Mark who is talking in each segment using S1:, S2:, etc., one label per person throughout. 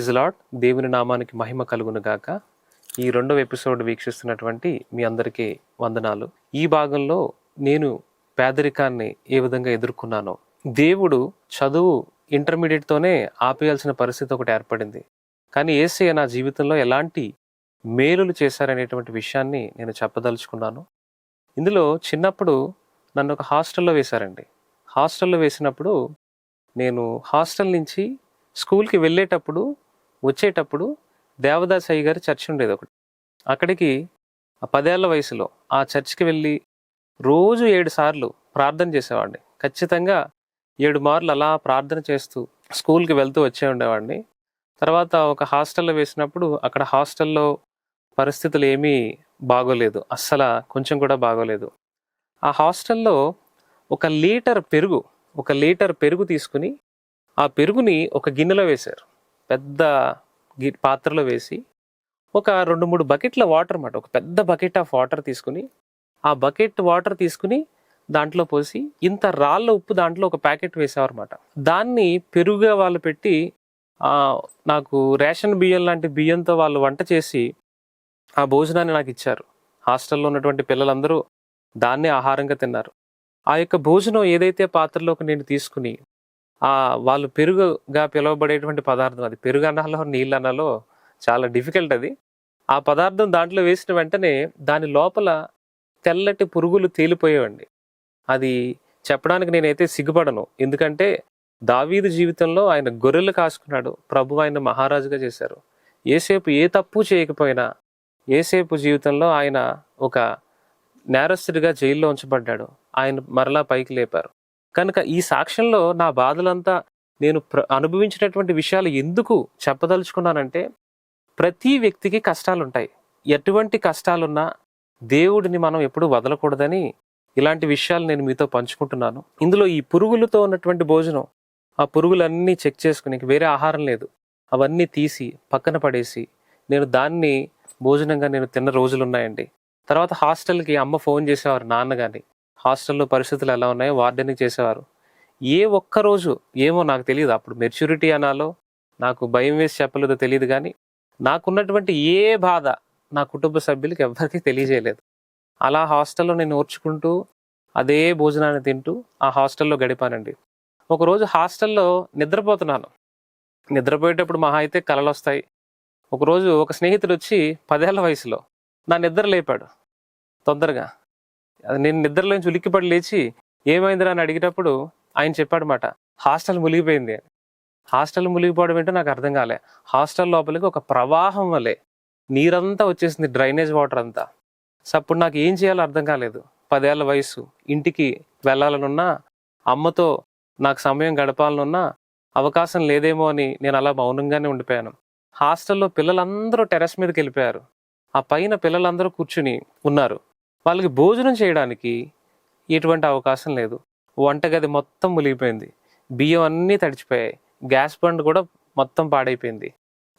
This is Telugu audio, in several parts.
S1: Praise lord. దేవుని నామానికి మహిమ కలుగును గాక. ఈ రెండవ ఎపిసోడ్ వీక్షిస్తున్నటువంటి మీ అందరికీ వందనాలు. ఈ భాగంలో నేను పేదరికాన్ని ఏ విధంగా ఎదుర్కొన్నానో, దేవుడు చదువు ఇంటర్మీడియట్తోనే ఆపేయాల్సిన పరిస్థితి ఒకటి ఏర్పడింది. కానీ యేసయ్య నా జీవితంలో ఎలాంటి మేలులు చేశారనేటువంటి విషయాన్ని నేను చెప్పదలుచుకున్నాను. ఇందులో చిన్నప్పుడు నన్ను ఒక హాస్టల్లో వేశారండి. హాస్టల్లో వేసినప్పుడు నేను హాస్టల్ నుంచి స్కూల్కి వెళ్ళేటప్పుడు వచ్చేటప్పుడు దేవదాస్ అయ్య గారి చర్చ్ ఉండేది ఒకటి. అక్కడికి 10 ఏళ్ల వయసులో ఆ చర్చ్కి వెళ్ళి రోజు 7 సార్లు ప్రార్థన చేసేవాడిని. ఖచ్చితంగా 7 మార్లు అలా ప్రార్థన చేస్తూ స్కూల్కి వెళ్తూ వచ్చే ఉండేవాడిని. తర్వాత ఒక హాస్టల్లో వేసినప్పుడు అక్కడ హాస్టల్లో పరిస్థితులు ఏమీ బాగోలేదు, అస్సలు కొంచెం కూడా బాగోలేదు. ఆ హాస్టల్లో ఒక లీటర్ పెరుగు తీసుకుని ఆ పెరుగుని ఒక గిన్నెలో వేశారు. పెద్ద పాత్రలో వేసి ఒక 2-3 బకెట్ల వాటర్ అన్నమాట. ఒక పెద్ద బకెట్ ఆఫ్ వాటర్ తీసుకుని ఆ బకెట్ వాటర్ తీసుకుని దాంట్లో పోసి ఇంత రాళ్ళ ఉప్పు దాంట్లో ఒక ప్యాకెట్ వేసేవారు అన్నమాట. దాన్ని పెరుగుగా వాళ్ళు పెట్టి నాకు రేషన్ బియ్యం లాంటి బియ్యంతో వాళ్ళు వంట చేసి ఆ భోజనాన్ని నాకు ఇచ్చారు. హాస్టల్లో ఉన్నటువంటి పిల్లలందరూ దాన్నే ఆహారంగా తిన్నారు. ఆ యొక్క భోజనం ఏదైతే పాత్రలోకి నేను తీసుకుని వాళ్ళు పెరుగుగా పిలువబడేటువంటి పదార్థం, అది పెరుగు అనాలో నీళ్ళు అనాలో చాలా డిఫికల్ట్ అది. ఆ పదార్థం దాంట్లో వేసిన వెంటనే దాని లోపల తెల్లటి పురుగులు తేలిపోయేవండి. అది చెప్పడానికి నేనైతే సిగ్గుపడను, ఎందుకంటే దావీదు జీవితంలో ఆయన గొర్రెలు కాసుకున్నాడు, ప్రభు ఆయన మహారాజుగా చేశారు. యేసేపు ఏ తప్పు చేయకపోయినా యేసేపు జీవితంలో ఆయన ఒక నేరస్తుడిగా జైల్లో ఉంచబడ్డాడు. ఆయన మరలా పైకి లేపారు. కనుక ఈ సాక్ష్యంలో నా బాధలంతా నేను అనుభవించినటువంటి విషయాలు ఎందుకు చెప్పదలుచుకున్నానంటే, ప్రతి వ్యక్తికి కష్టాలు ఉంటాయి. ఎటువంటి కష్టాలున్నా దేవుడిని మనం ఎప్పుడూ వదలకూడదని ఇలాంటి విషయాలు నేను మీతో పంచుకుంటున్నాను. ఇందులో ఈ పురుగులతో ఉన్నటువంటి భోజనం, ఆ పురుగులన్నీ చెక్ చేసుకుని వేరే ఆహారం లేదు, అవన్నీ తీసి పక్కన పడేసి నేను దాన్ని భోజనంగా నేను తిన్న రోజులు ఉన్నాయండి. తర్వాత హాస్టల్కి అమ్మ ఫోన్ చేసేవారు, నాన్న కానీ హాస్టల్లో పరిస్థితులు ఎలా ఉన్నాయో వార్డెన్కి చేసేవారు. ఏ ఒక్కరోజు ఏమో నాకు తెలియదు, అప్పుడు మెచ్యూరిటీ అనాలో నాకు భయం వేసి చెప్పలేదో తెలియదు, కానీ నాకున్నటువంటి ఏ బాధ నా కుటుంబ సభ్యులకి ఎవ్వరికీ తెలియజేయలేదు. అలా హాస్టల్లో నేను ఓర్చుకుంటూ అదే భోజనాన్ని తింటూ ఆ హాస్టల్లో గడిపానండి. ఒకరోజు హాస్టల్లో నిద్రపోయేటప్పుడు మహా అయితే కలలు వస్తాయి. ఒకరోజు ఒక స్నేహితుడు వచ్చి 10 ఏళ్ల వయసులో నా నిద్ర లేపాడు తొందరగా. నేను నిద్రలోంచి ఉలిక్కిపడి లేచి ఏమైందిరా అని అడిగేటప్పుడు ఆయన చెప్పాడన్నమాట, హాస్టల్ మునిగిపోయింది అని. హాస్టల్ మునిగిపోవడం ఏంటో నాకు అర్థం కాలే. హాస్టల్ లోపలికి ఒక ప్రవాహం వలె నీరంతా వచ్చేసింది, డ్రైనేజ్ వాటర్ అంతా. సో అప్పుడు నాకు ఏం చేయాలో అర్థం కాలేదు. 10 ఏళ్ల వయసు, ఇంటికి వెళ్ళాలనున్నా, అమ్మతో నాకు సమయం గడపాలనున్నా అవకాశం లేదేమో అని నేను అలా మౌనంగానే ఉండిపోయాను. హాస్టల్లో పిల్లలందరూ టెర్రస్ మీదకి వెళ్ళిపోయారు. ఆ పైన పిల్లలందరూ కూర్చుని ఉన్నారు. వాళ్ళకి భోజనం చేయడానికి ఎటువంటి అవకాశం లేదు. వంటగది మొత్తం మునిగిపోయింది, బియ్యం అన్నీ తడిచిపోయాయి, గ్యాస్ బండ్ కూడా మొత్తం పాడైపోయింది.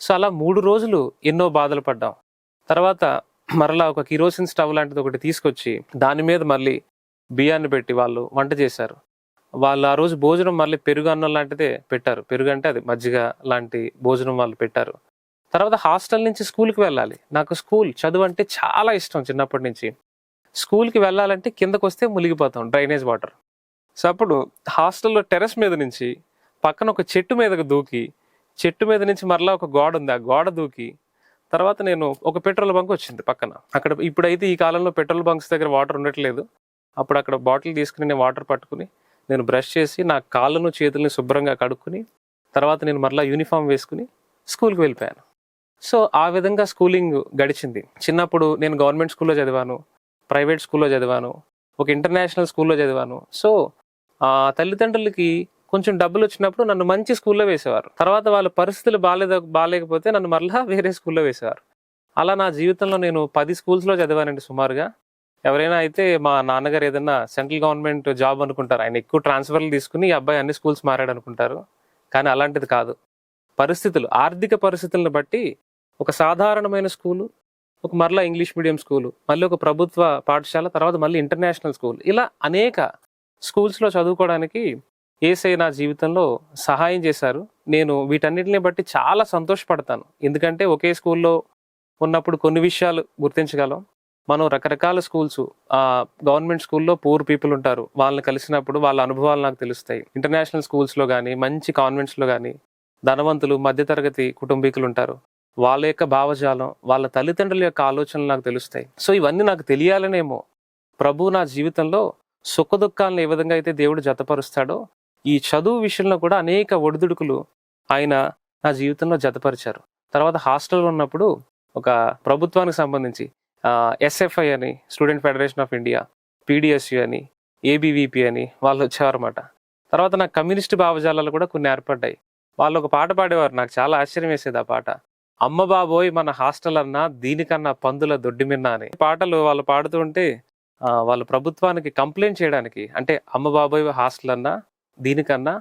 S1: సో అలా 3 రోజులు ఎన్నో బాధలు పడ్డాం. తర్వాత మరలా ఒక కిరోసిన్ స్టవ్ లాంటిది ఒకటి తీసుకొచ్చి దాని మీద మళ్ళీ బియ్యాన్ని పెట్టి వాళ్ళు వంట చేశారు. వాళ్ళు ఆ రోజు భోజనం మళ్ళీ పెరుగు అన్నం లాంటిదే పెట్టారు. పెరుగు అంటే అది మజ్జిగ లాంటి భోజనం వాళ్ళు పెట్టారు. తర్వాత హాస్టల్ నుంచి స్కూల్కి వెళ్ళాలి. నాకు చదువు అంటే చాలా ఇష్టం చిన్నప్పటి నుంచి. స్కూల్కి వెళ్ళాలంటే కిందకు వస్తే మునిగిపోతాం, డ్రైనేజ్ వాటర్. సో అప్పుడు హాస్టల్లో టెర్రస్ మీద నుంచి పక్కన ఒక చెట్టు మీదకు దూకి, చెట్టు మీద నుంచి మరలా ఒక గోడ ఉంది, ఆ గోడ దూకి, తర్వాత నేను ఒక పెట్రోల్ బంక్ వచ్చింది పక్కన. అక్కడ ఇప్పుడైతే ఈ కాలంలో పెట్రోల్ బంక్స్ దగ్గర వాటర్ ఉండట్లేదు. అప్పుడు అక్కడ బాటిల్ తీసుకుని నేను వాటర్ పట్టుకుని నేను బ్రష్ చేసి నా కాళ్ళను చేతుల్ని శుభ్రంగా కడుక్కుని తర్వాత నేను మరలా యూనిఫామ్ వేసుకుని స్కూల్కి వెళ్ళిపోయాను. సో ఆ విధంగా స్కూలింగ్ గడిచింది. చిన్నప్పుడు నేను గవర్నమెంట్ స్కూల్లో చదివాను, ప్రైవేట్ స్కూల్లో చదివాను, ఒక ఇంటర్నేషనల్ స్కూల్లో చదివాను. సో తల్లిదండ్రులకి కొంచెం డబ్బులు వచ్చినప్పుడు నన్ను మంచి స్కూల్లో వేసేవారు. తర్వాత వాళ్ళ పరిస్థితులు బాగాలేకపోతే నన్ను మరలా వేరే స్కూల్లో వేసేవారు. అలా నా జీవితంలో నేను 10 స్కూల్స్లో చదివానండి సుమారుగా. ఎవరైనా అయితే మా నాన్నగారు ఏదైనా సెంట్రల్ గవర్నమెంట్ జాబ్ అనుకుంటారు, ఆయన ఎక్కువ ట్రాన్స్ఫర్లు తీసుకుని ఈ అబ్బాయి అన్ని స్కూల్స్ మారాడు అనుకుంటారు. కానీ అలాంటిది కాదు. పరిస్థితులు, ఆర్థిక పరిస్థితులను బట్టి ఒక సాధారణమైన స్కూలు, ఒక మరలా ఇంగ్లీష్ మీడియం స్కూలు, మళ్ళీ ఒక ప్రభుత్వ పాఠశాల, తర్వాత మళ్ళీ ఇంటర్నేషనల్ స్కూల్, ఇలా అనేక స్కూల్స్లో చదువుకోవడానికి యేసయ్య నా జీవితంలో సహాయం చేశారు. నేను వీటన్నిటిని బట్టి చాలా సంతోషపడతాను. ఎందుకంటే ఒకే స్కూల్లో ఉన్నప్పుడు కొన్ని విషయాలు గుర్తించగలం. మనం రకరకాల స్కూల్స్, గవర్నమెంట్ స్కూల్లో పూర్ పీపుల్ ఉంటారు. వాళ్ళని కలిసినప్పుడు వాళ్ళ అనుభవాలు నాకు తెలుస్తాయి. ఇంటర్నేషనల్ స్కూల్స్లో కానీ, మంచి కాన్వెంట్స్లో కానీ ధనవంతులు, మధ్యతరగతి కుటుంబీకులు ఉంటారు. వాళ్ళ యొక్క భావజాలం, వాళ్ళ తల్లిదండ్రుల యొక్క ఆలోచనలు నాకు తెలుస్తాయి. సో ఇవన్నీ నాకు తెలియాలనేమో ప్రభు నా జీవితంలో సుఖదుఖాలను ఏ విధంగా అయితే దేవుడు జతపరుస్తాడో, ఈ చదువు విషయంలో కూడా అనేక ఒడిదుడుకులు ఆయన నా జీవితంలో జతపరిచారు. తర్వాత హాస్టల్లో ఉన్నప్పుడు ఒక ప్రభుత్వానికి సంబంధించి ఎస్ఎఫ్ఐ అని, student federation of India, PDSU అని, ఏబీవీపీ అని వాళ్ళు వచ్చేవారన్నమాట. తర్వాత నాకు కమ్యూనిస్ట్ భావజాలాలు కూడా కొన్ని ఏర్పడ్డాయి. వాళ్ళు ఒక పాట పాడేవారు, నాకు చాలా ఆశ్చర్యం వేసేది ఆ పాట. అమ్మ బాబోయ్ మన హాస్టల్ అన్నా దీనికన్నా పందుల దొడ్డిమిన్నా అని పాటలు వాళ్ళు పాడుతూ ఉంటే వాళ్ళు ప్రభుత్వానికి కంప్లైంట్ చేయడానికి, అంటే అమ్మ బాబోయ్ హాస్టల్ అన్నా దీనికన్నా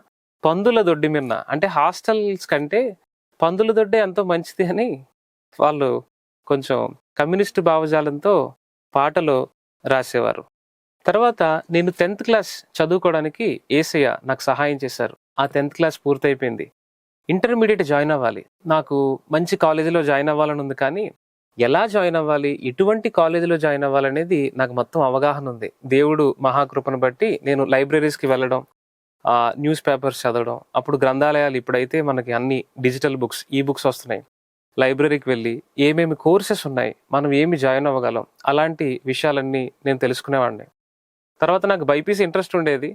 S1: పందుల దొడ్డిమిన్న, అంటే హాస్టల్స్ కంటే పందుల దొడ్డే ఎంతో మంచిది అని వాళ్ళు కొంచెం కమ్యూనిస్ట్ భావజాలంతో పాటలు రాసేవారు. తర్వాత నేను 10th క్లాస్ చదువుకోవడానికి యేసయ్య నాకు సహాయం చేశారు. ఆ 10th క్లాస్ పూర్తయిపోయింది. ఇంటర్మీడియట్ జాయిన్ అవ్వాలి. నాకు మంచి కాలేజీలో జాయిన్ అవ్వాలని ఉంది, కానీ ఎలా జాయిన్ అవ్వాలి, ఎటువంటి కాలేజీలో జాయిన్ అవ్వాలనేది నాకు మొత్తం అవగాహన ఉంది. దేవుడు మహాకృపను బట్టి నేను లైబ్రరీస్కి వెళ్ళడం, న్యూస్ పేపర్స్ చదవడం, అప్పుడు గ్రంథాలయాలు, ఇప్పుడైతే మనకి అన్ని డిజిటల్ బుక్స్, ఈ బుక్స్ వస్తున్నాయి. లైబ్రరీకి వెళ్ళి ఏమేమి కోర్సెస్ ఉన్నాయి, మనం ఏమి జాయిన్ అవ్వగలం, అలాంటి విషయాలన్నీ నేను తెలుసుకునేవాడిని. తర్వాత నాకు బైపీసీ ఇంట్రెస్ట్ ఉండేది,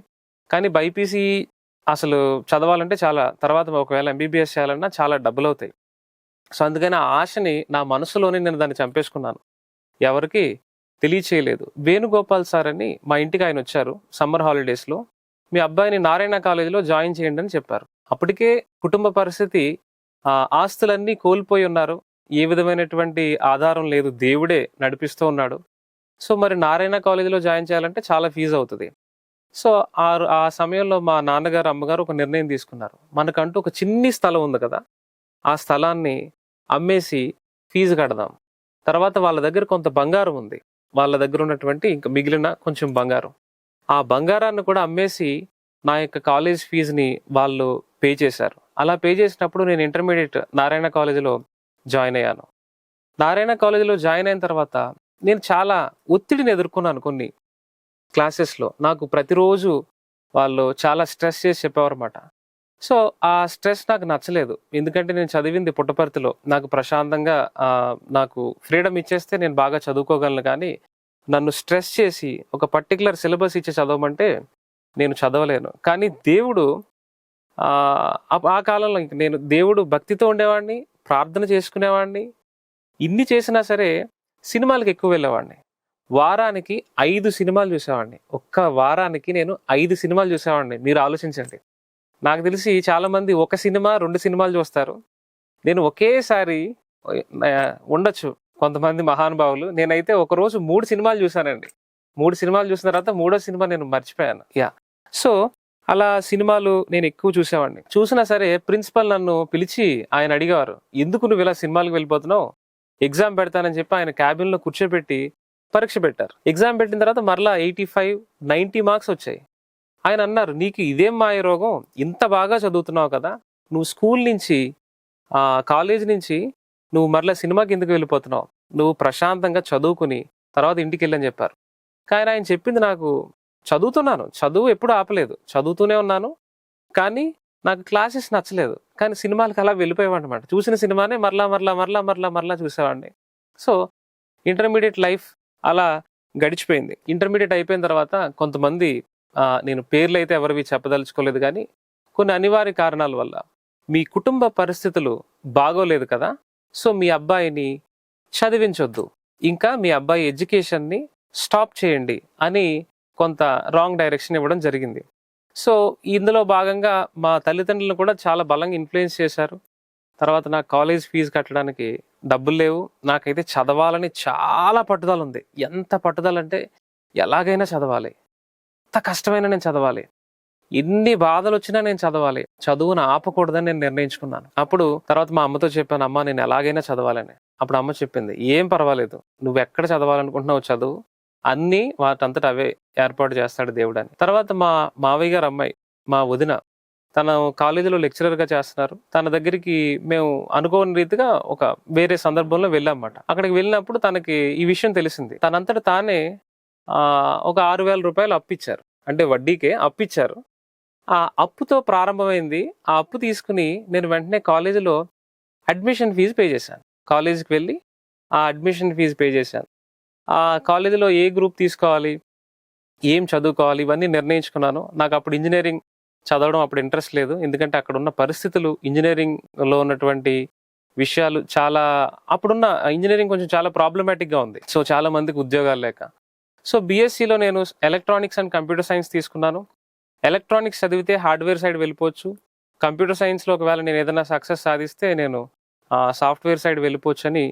S1: కానీ బైపీసీ అసలు చదవాలంటే చాలా, తర్వాత ఒకవేళ ఎంబీబీఎస్ చేయాలన్నా చాలా డబ్బులు అవుతాయి. సో అందుకని ఆ ఆశని నా మనసులోనే నేను దాన్ని చంపేసుకున్నాను. ఎవరికి తెలియచేయలేదు. వేణుగోపాల్ సార్ అని మా ఇంటికి ఆయన వచ్చారు సమ్మర్ హాలిడేస్లో. మీ అబ్బాయిని నారాయణ కాలేజీలో జాయిన్ చేయండి అని చెప్పారు. అప్పటికే కుటుంబ పరిస్థితి, ఆస్తులన్నీ కోల్పోయి ఉన్నారు. ఏ విధమైనటువంటి ఆధారం లేదు, దేవుడే నడిపిస్తూ ఉన్నాడు. సో మరి నారాయణ కాలేజీలో జాయిన్ చేయాలంటే చాలా ఫీజు అవుతుంది. సో ఆ సమయంలో మా నాన్నగారు, అమ్మగారు ఒక నిర్ణయం తీసుకున్నారు. మనకంటూ ఒక చిన్ని స్థలం ఉంది కదా, ఆ స్థలాన్ని అమ్మేసి ఫీజు కడదాం. తర్వాత వాళ్ళ దగ్గర కొంత బంగారం ఉంది, వాళ్ళ దగ్గర ఉన్నటువంటి ఇంకా మిగిలిన కొంచెం బంగారం, ఆ బంగారాన్ని కూడా అమ్మేసి నా యొక్క కాలేజ్ ఫీజుని వాళ్ళు పే చేశారు. అలా పే చేసినప్పుడు నేను ఇంటర్మీడియట్ నారాయణ కాలేజీలో జాయిన్ అయ్యాను. నారాయణ కాలేజీలో జాయిన్ అయిన తర్వాత నేను చాలా ఒత్తిడిని ఎదుర్కొన్నాను. కొన్ని క్లాసెస్లో నాకు ప్రతిరోజు వాళ్ళు చాలా స్ట్రెస్ చేసి చెప్పేవారన్నమాట. సో ఆ స్ట్రెస్ నాకు నచ్చలేదు. ఎందుకంటే నేను చదివింది పుట్టపర్తిలో, నాకు ప్రశాంతంగా నాకు ఫ్రీడమ్ ఇచ్చేస్తే నేను బాగా చదువుకోగలను, కానీ నన్ను స్ట్రెస్ చేసి ఒక పర్టికులర్ సిలబస్ ఇచ్చి చదవమంటే నేను చదవలేను. కానీ దేవుడు, ఆ కాలంలో నేను దేవుడు భక్తితో ఉండేవాడిని, ప్రార్థన చేసుకునేవాడిని. ఇన్ని చేసినా సరే సినిమాలకు ఎక్కువ వెళ్ళేవాడిని. వారానికి 5 సినిమాలు చూసేవాడిని. ఒక్క వారానికి నేను 5 సినిమాలు చూసేవాడిని. మీరు ఆలోచించండి. నాకు తెలిసి చాలామంది 1 సినిమా 2 సినిమాలు చూస్తారు. నేను ఒకేసారి ఉండొచ్చు కొంతమంది మహానుభావులు. నేనైతే ఒకరోజు 3 సినిమాలు చూశానండి. 3 సినిమాలు చూసిన తర్వాత 3వ సినిమా నేను మర్చిపోయాను. సో అలా సినిమాలు నేను ఎక్కువ చూసేవాడిని. చూసినా సరే ప్రిన్సిపల్ నన్ను పిలిచి ఆయన అడిగేవారు, ఎందుకు నువ్వు ఇలా సినిమాలకు వెళ్ళిపోతున్నావు, ఎగ్జామ్ పెడతానని చెప్పి ఆయన క్యాబిన్లో కూర్చోబెట్టి పరీక్ష పెట్టారు. ఎగ్జామ్ పెట్టిన తర్వాత మరలా 85, 90 మార్క్స్ వచ్చాయి. ఆయన అన్నారు, నీకు ఇదేం మాయ రోగం, ఇంత బాగా చదువుతున్నావు కదా, నువ్వు స్కూల్ నుంచి కాలేజ్ నుంచి నువ్వు మరలా సినిమాకి ఎందుకు వెళ్ళిపోతున్నావు, నువ్వు ప్రశాంతంగా చదువుకుని తర్వాత ఇంటికి వెళ్ళని చెప్పారు. కానీ ఆయన చెప్పింది నాకు, చదువుతున్నాను, చదువు ఎప్పుడు ఆపలేదు, చదువుతూనే ఉన్నాను, కానీ నాకు క్లాసెస్ నచ్చలేదు. కానీ సినిమాలకు అలా వెళ్ళిపోయేవాడి అనమాట. చూసిన సినిమానే మరలా మరలా మరలా మరలా మరలా చూసేవాడిని. సో ఇంటర్మీడియట్ లైఫ్ అలా గడిచిపోయింది. ఇంటర్మీడియట్ అయిపోయిన తర్వాత కొంతమంది, నేను పేర్లు అయితే ఎవరివి చెప్పదలుచుకోలేదు, కానీ కొన్ని అనివార్య కారణాల వల్ల మీ కుటుంబ పరిస్థితులు బాగోలేదు కదా, సో మీ అబ్బాయిని చదివించొద్దు, ఇంకా మీ అబ్బాయి ఎడ్యుకేషన్ని స్టాప్ చేయండి అని కొంత రాంగ్ డైరెక్షన్ ఇవ్వడం జరిగింది. సో ఇందులో భాగంగా మా తల్లిదండ్రులను కూడా చాలా బలంగా ఇన్ఫ్లుయెన్స్ చేశారు. తర్వాత నాకు కాలేజ్ ఫీజు కట్టడానికి డబ్బులు లేవు. నాకైతే చదవాలని చాలా పట్టుదల ఉంది. ఎంత పట్టుదల అంటే ఎలాగైనా చదవాలి, ఎంత కష్టమైనా నేను చదవాలి, ఎన్ని బాధలు వచ్చినా నేను చదవాలి, చదువును ఆపకూడదని నేను నిర్ణయించుకున్నాను. అప్పుడు తర్వాత మా అమ్మతో చెప్పాను, అమ్మ నేను ఎలాగైనా చదవాలని. అప్పుడు అమ్మ చెప్పింది, ఏం పర్వాలేదు, నువ్వు ఎక్కడ చదవాలనుకుంటున్నావు చదువు, అన్నీ వాటంతట అవే ఏర్పాటు చేస్తాడు దేవుడు అని. తర్వాత మా మావయ్య గారు అమ్మాయి మా వదిన, తను కాలేజీలో లెక్చరర్గా చేస్తున్నారు. తన దగ్గరికి మేము అనుకోని రీతిగా ఒక వేరే సందర్భంలో వెళ్ళామన్నమాట. అక్కడికి వెళ్ళినప్పుడు తనకి ఈ విషయం తెలిసింది. తనంతట తానే ఒక 6,000 రూపాయలు అప్పిచ్చారు. అంటే వడ్డీకే అప్పిచ్చారు. ఆ అప్పుతో ప్రారంభమైంది. ఆ అప్పు తీసుకుని నేను వెంటనే కాలేజీలో అడ్మిషన్ ఫీజు పే చేశాను. కాలేజీకి వెళ్ళి ఆ అడ్మిషన్ ఫీజు పే చేశాను. ఆ కాలేజీలో ఏ గ్రూప్ తీసుకోవాలి, ఏం చదువుకోవాలి, ఇవన్నీ నిర్ణయించుకున్నాను. నాకు అప్పుడు ఇంజనీరింగ్ చదవడం అప్పుడు ఇంట్రెస్ట్ లేదు. ఎందుకంటే అక్కడ ఉన్న పరిస్థితులు, ఇంజనీరింగ్లో ఉన్నటువంటి విషయాలు చాలా, అప్పుడున్న ఇంజనీరింగ్ కొంచెం చాలా ప్రాబ్లమాటిక్గా ఉంది. సో చాలా మందికి ఉద్యోగాలు లేక. సో బీఎస్సీలో నేను ఎలక్ట్రానిక్స్ అండ్ కంప్యూటర్ సైన్స్ తీసుకున్నాను. ఎలక్ట్రానిక్స్ చదివితే హార్డ్వేర్ సైడ్ వెళ్ళిపోవచ్చు. కంప్యూటర్ సైన్స్లో ఒకవేళ నేను ఏదైనా సక్సెస్ సాధిస్తే నేను సాఫ్ట్వేర్ సైడ్ వెళ్ళిపోవచ్చని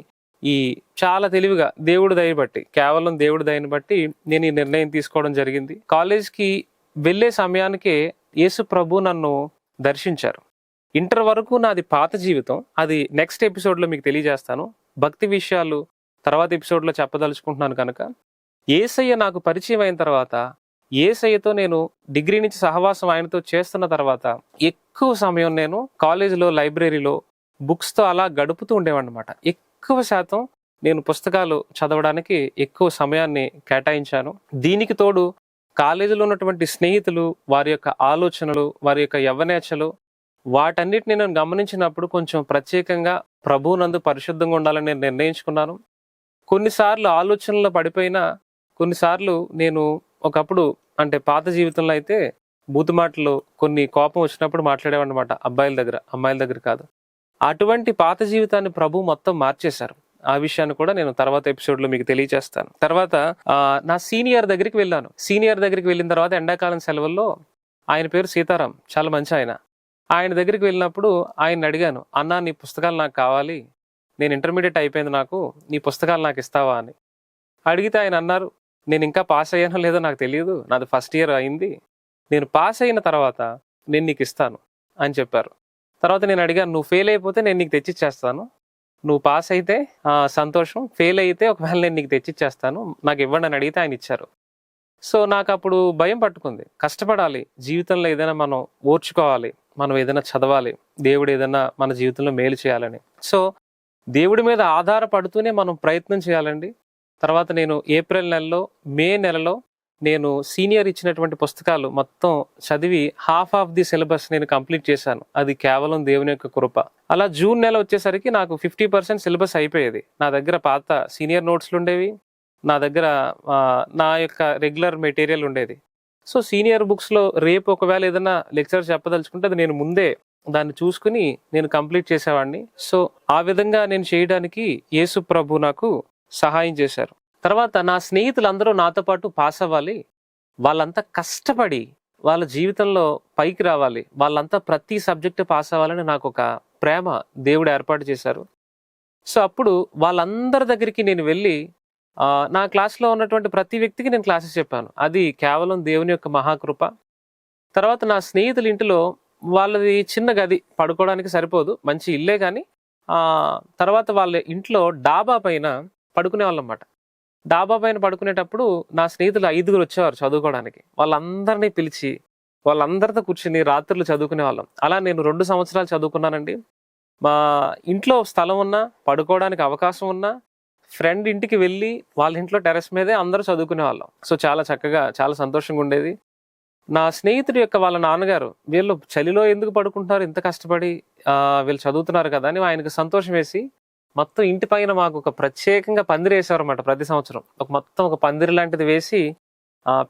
S1: ఈ చాలా తెలివిగా దేవుడి దయ బట్టి, కేవలం దేవుడి దయని బట్టి నేను ఈ నిర్ణయం తీసుకోవడం జరిగింది. కాలేజ్కి వెళ్ళే సమయానికే యేసు ప్రభు నన్ను దర్శించారు. ఇంటర్ వరకు నాది పాత జీవితం, అది నెక్స్ట్ ఎపిసోడ్లో మీకు తెలియజేస్తాను. భక్తి విషయాలు తర్వాత ఎపిసోడ్లో చెప్పదలుచుకుంటున్నాను కనుక, యేసయ్య నాకు పరిచయం అయిన తర్వాత, యేసయ్యతో నేను డిగ్రీ నుంచి సహవాసం ఆయనతో చేస్తున్న తర్వాత ఎక్కువ సమయం నేను కాలేజీలో లైబ్రరీలో బుక్స్తో అలా గడుపుతూ ఉండేవాడినమాట. ఎక్కువ శాతం నేను పుస్తకాలు చదవడానికి ఎక్కువ సమయాన్ని కేటాయించాను. దీనికి తోడు కాలేజీలో ఉన్నటువంటి స్నేహితులు, వారి యొక్క ఆలోచనలు, వారి యొక్క యవ్వనేచ్ఛలు, వాటన్నిటిని నేను గమనించినప్పుడు కొంచెం ప్రత్యేకంగా ప్రభువునందు పరిశుద్ధంగా ఉండాలని నేను నిర్ణయించుకున్నాను. కొన్నిసార్లు ఆలోచనలో పడిపోయినా, కొన్నిసార్లు నేను ఒకప్పుడు అంటే పాత జీవితంలో అయితే బూతుమాటలు, కొన్ని కోపం వచ్చినప్పుడు మాట్లాడేవాడినమాట అబ్బాయిల దగ్గర, అమ్మాయిల దగ్గర కాదు. అటువంటి పాత జీవితాన్ని ప్రభు మొత్తం మార్చేశారు. ఆ విషయాన్ని కూడా నేను తర్వాత ఎపిసోడ్లో మీకు తెలియజేస్తాను. తర్వాత నా సీనియర్ దగ్గరికి వెళ్ళాను. సీనియర్ దగ్గరికి వెళ్ళిన తర్వాత ఎండాకాలం సెలవుల్లో, ఆయన పేరు సీతారాం, చాలా మంచి ఆయన. ఆయన దగ్గరికి వెళ్ళినప్పుడు ఆయన అడిగాను, అన్నా నీ పుస్తకాలు నాకు కావాలి, నేను ఇంటర్మీడియట్ అయిపోయింది, నాకు నీ పుస్తకాలు నాకు ఇస్తావా అని అడిగితే ఆయన అన్నారు, నేను ఇంకా పాస్ అయ్యానో లేదో నాకు తెలియదు, నాది ఫస్ట్ ఇయర్ అయింది, నేను పాస్ అయిన తర్వాత నేను నీకు ఇస్తాను అని చెప్పారు. తర్వాత నేను అడిగాను, నువ్వు ఫెయిల్ అయిపోతే నేను నీకు తెచ్చిచ్చేస్తాను, నువ్వు పాస్ అయితే సంతోషం, ఫెయిల్ అయితే ఒకవేళ నేను నీకు తెచ్చిచ్చేస్తాను, నాకు ఇవ్వండి అని అడిగితే ఆయన ఇచ్చారు. సో నాకు అప్పుడు భయం పట్టుకుంది. కష్టపడాలి, జీవితంలో ఏదైనా మనం ఓర్చుకోవాలి, మనం ఏదైనా చదవాలి, దేవుడు ఏదైనా మన జీవితంలో మేలు చేయాలని. సో దేవుడి మీద ఆధారపడుతూనే మనం ప్రయత్నం చేయాలండి. తర్వాత నేను ఏప్రిల్ నెలలో, మే నెలలో నేను సీనియర్ ఇచ్చినటువంటి పుస్తకాలు మొత్తం చదివి హాఫ్ ఆఫ్ ది సిలబస్ నేను కంప్లీట్ చేశాను. అది కేవలం దేవుని యొక్క కృప. అలా జూన్ నెల వచ్చేసరికి నాకు 50% సిలబస్ అయిపోయేది. నా దగ్గర పాత సీనియర్ నోట్స్లు ఉండేవి, నా దగ్గర నా యొక్క రెగ్యులర్ మెటీరియల్ ఉండేది. సో సీనియర్ బుక్స్లో రేపు ఒకవేళ ఏదైనా లెక్చర్ చెప్పదలుచుకుంటే అది నేను ముందే దాన్ని చూసుకుని నేను కంప్లీట్ చేసేవాడిని. సో ఆ విధంగా నేను చేయడానికి యేసు ప్రభు నాకు సహాయం చేశారు. తర్వాత నా స్నేహితులందరూ నాతో పాటు పాస్ అవ్వాలి, వాళ్ళంతా కష్టపడి వాళ్ళ జీవితంలో పైకి రావాలి, వాళ్ళంతా ప్రతి సబ్జెక్టు పాస్ అవ్వాలని నాకు ఒక ప్రేమ దేవుడు ఏర్పాటు చేశారు. సో అప్పుడు వాళ్ళందరి దగ్గరికి నేను వెళ్ళి నా క్లాస్లో ఉన్నటువంటి ప్రతి వ్యక్తికి నేను క్లాసెస్ చెప్పాను. అది కేవలం దేవుని యొక్క మహాకృప. తర్వాత నా స్నేహితుల ఇంటిలో, వాళ్ళది చిన్న గది, పడుకోవడానికి సరిపోదు, మంచి ఇల్లే, కానీ తర్వాత వాళ్ళ ఇంట్లో డాబా పైన పడుకునే వాళ్ళన్నమాట. డాబా పైన పడుకునేటప్పుడు నా స్నేహితులు 5 వచ్చేవారు చదువుకోవడానికి. వాళ్ళందరినీ పిలిచి వాళ్ళందరితో కూర్చుని రాత్రులు చదువుకునే వాళ్ళం. అలా నేను 2 సంవత్సరాలు చదువుకున్నానండి. మా ఇంట్లో స్థలం ఉన్నా, పడుకోవడానికి అవకాశం ఉన్నా, ఫ్రెండ్ ఇంటికి వెళ్ళి వాళ్ళ ఇంట్లో టెర్రస్ మీదే అందరూ చదువుకునే వాళ్ళం. సో చాలా చక్కగా, చాలా సంతోషంగా ఉండేది. నా స్నేహితుడి యొక్క వాళ్ళ నాన్నగారు, వీళ్ళు చలిలో ఎందుకు పడుకుంటున్నారు ఇంత కష్టపడి, వీళ్ళు చదువుతున్నారు కదా అని ఆయనకు సంతోషం వేసి మొత్తం ఇంటి పైన మాకు ఒక ప్రత్యేకంగా పందిరి వేసేవారు అన్నమాట. ప్రతి సంవత్సరం మొత్తం ఒక పందిరి లాంటిది వేసి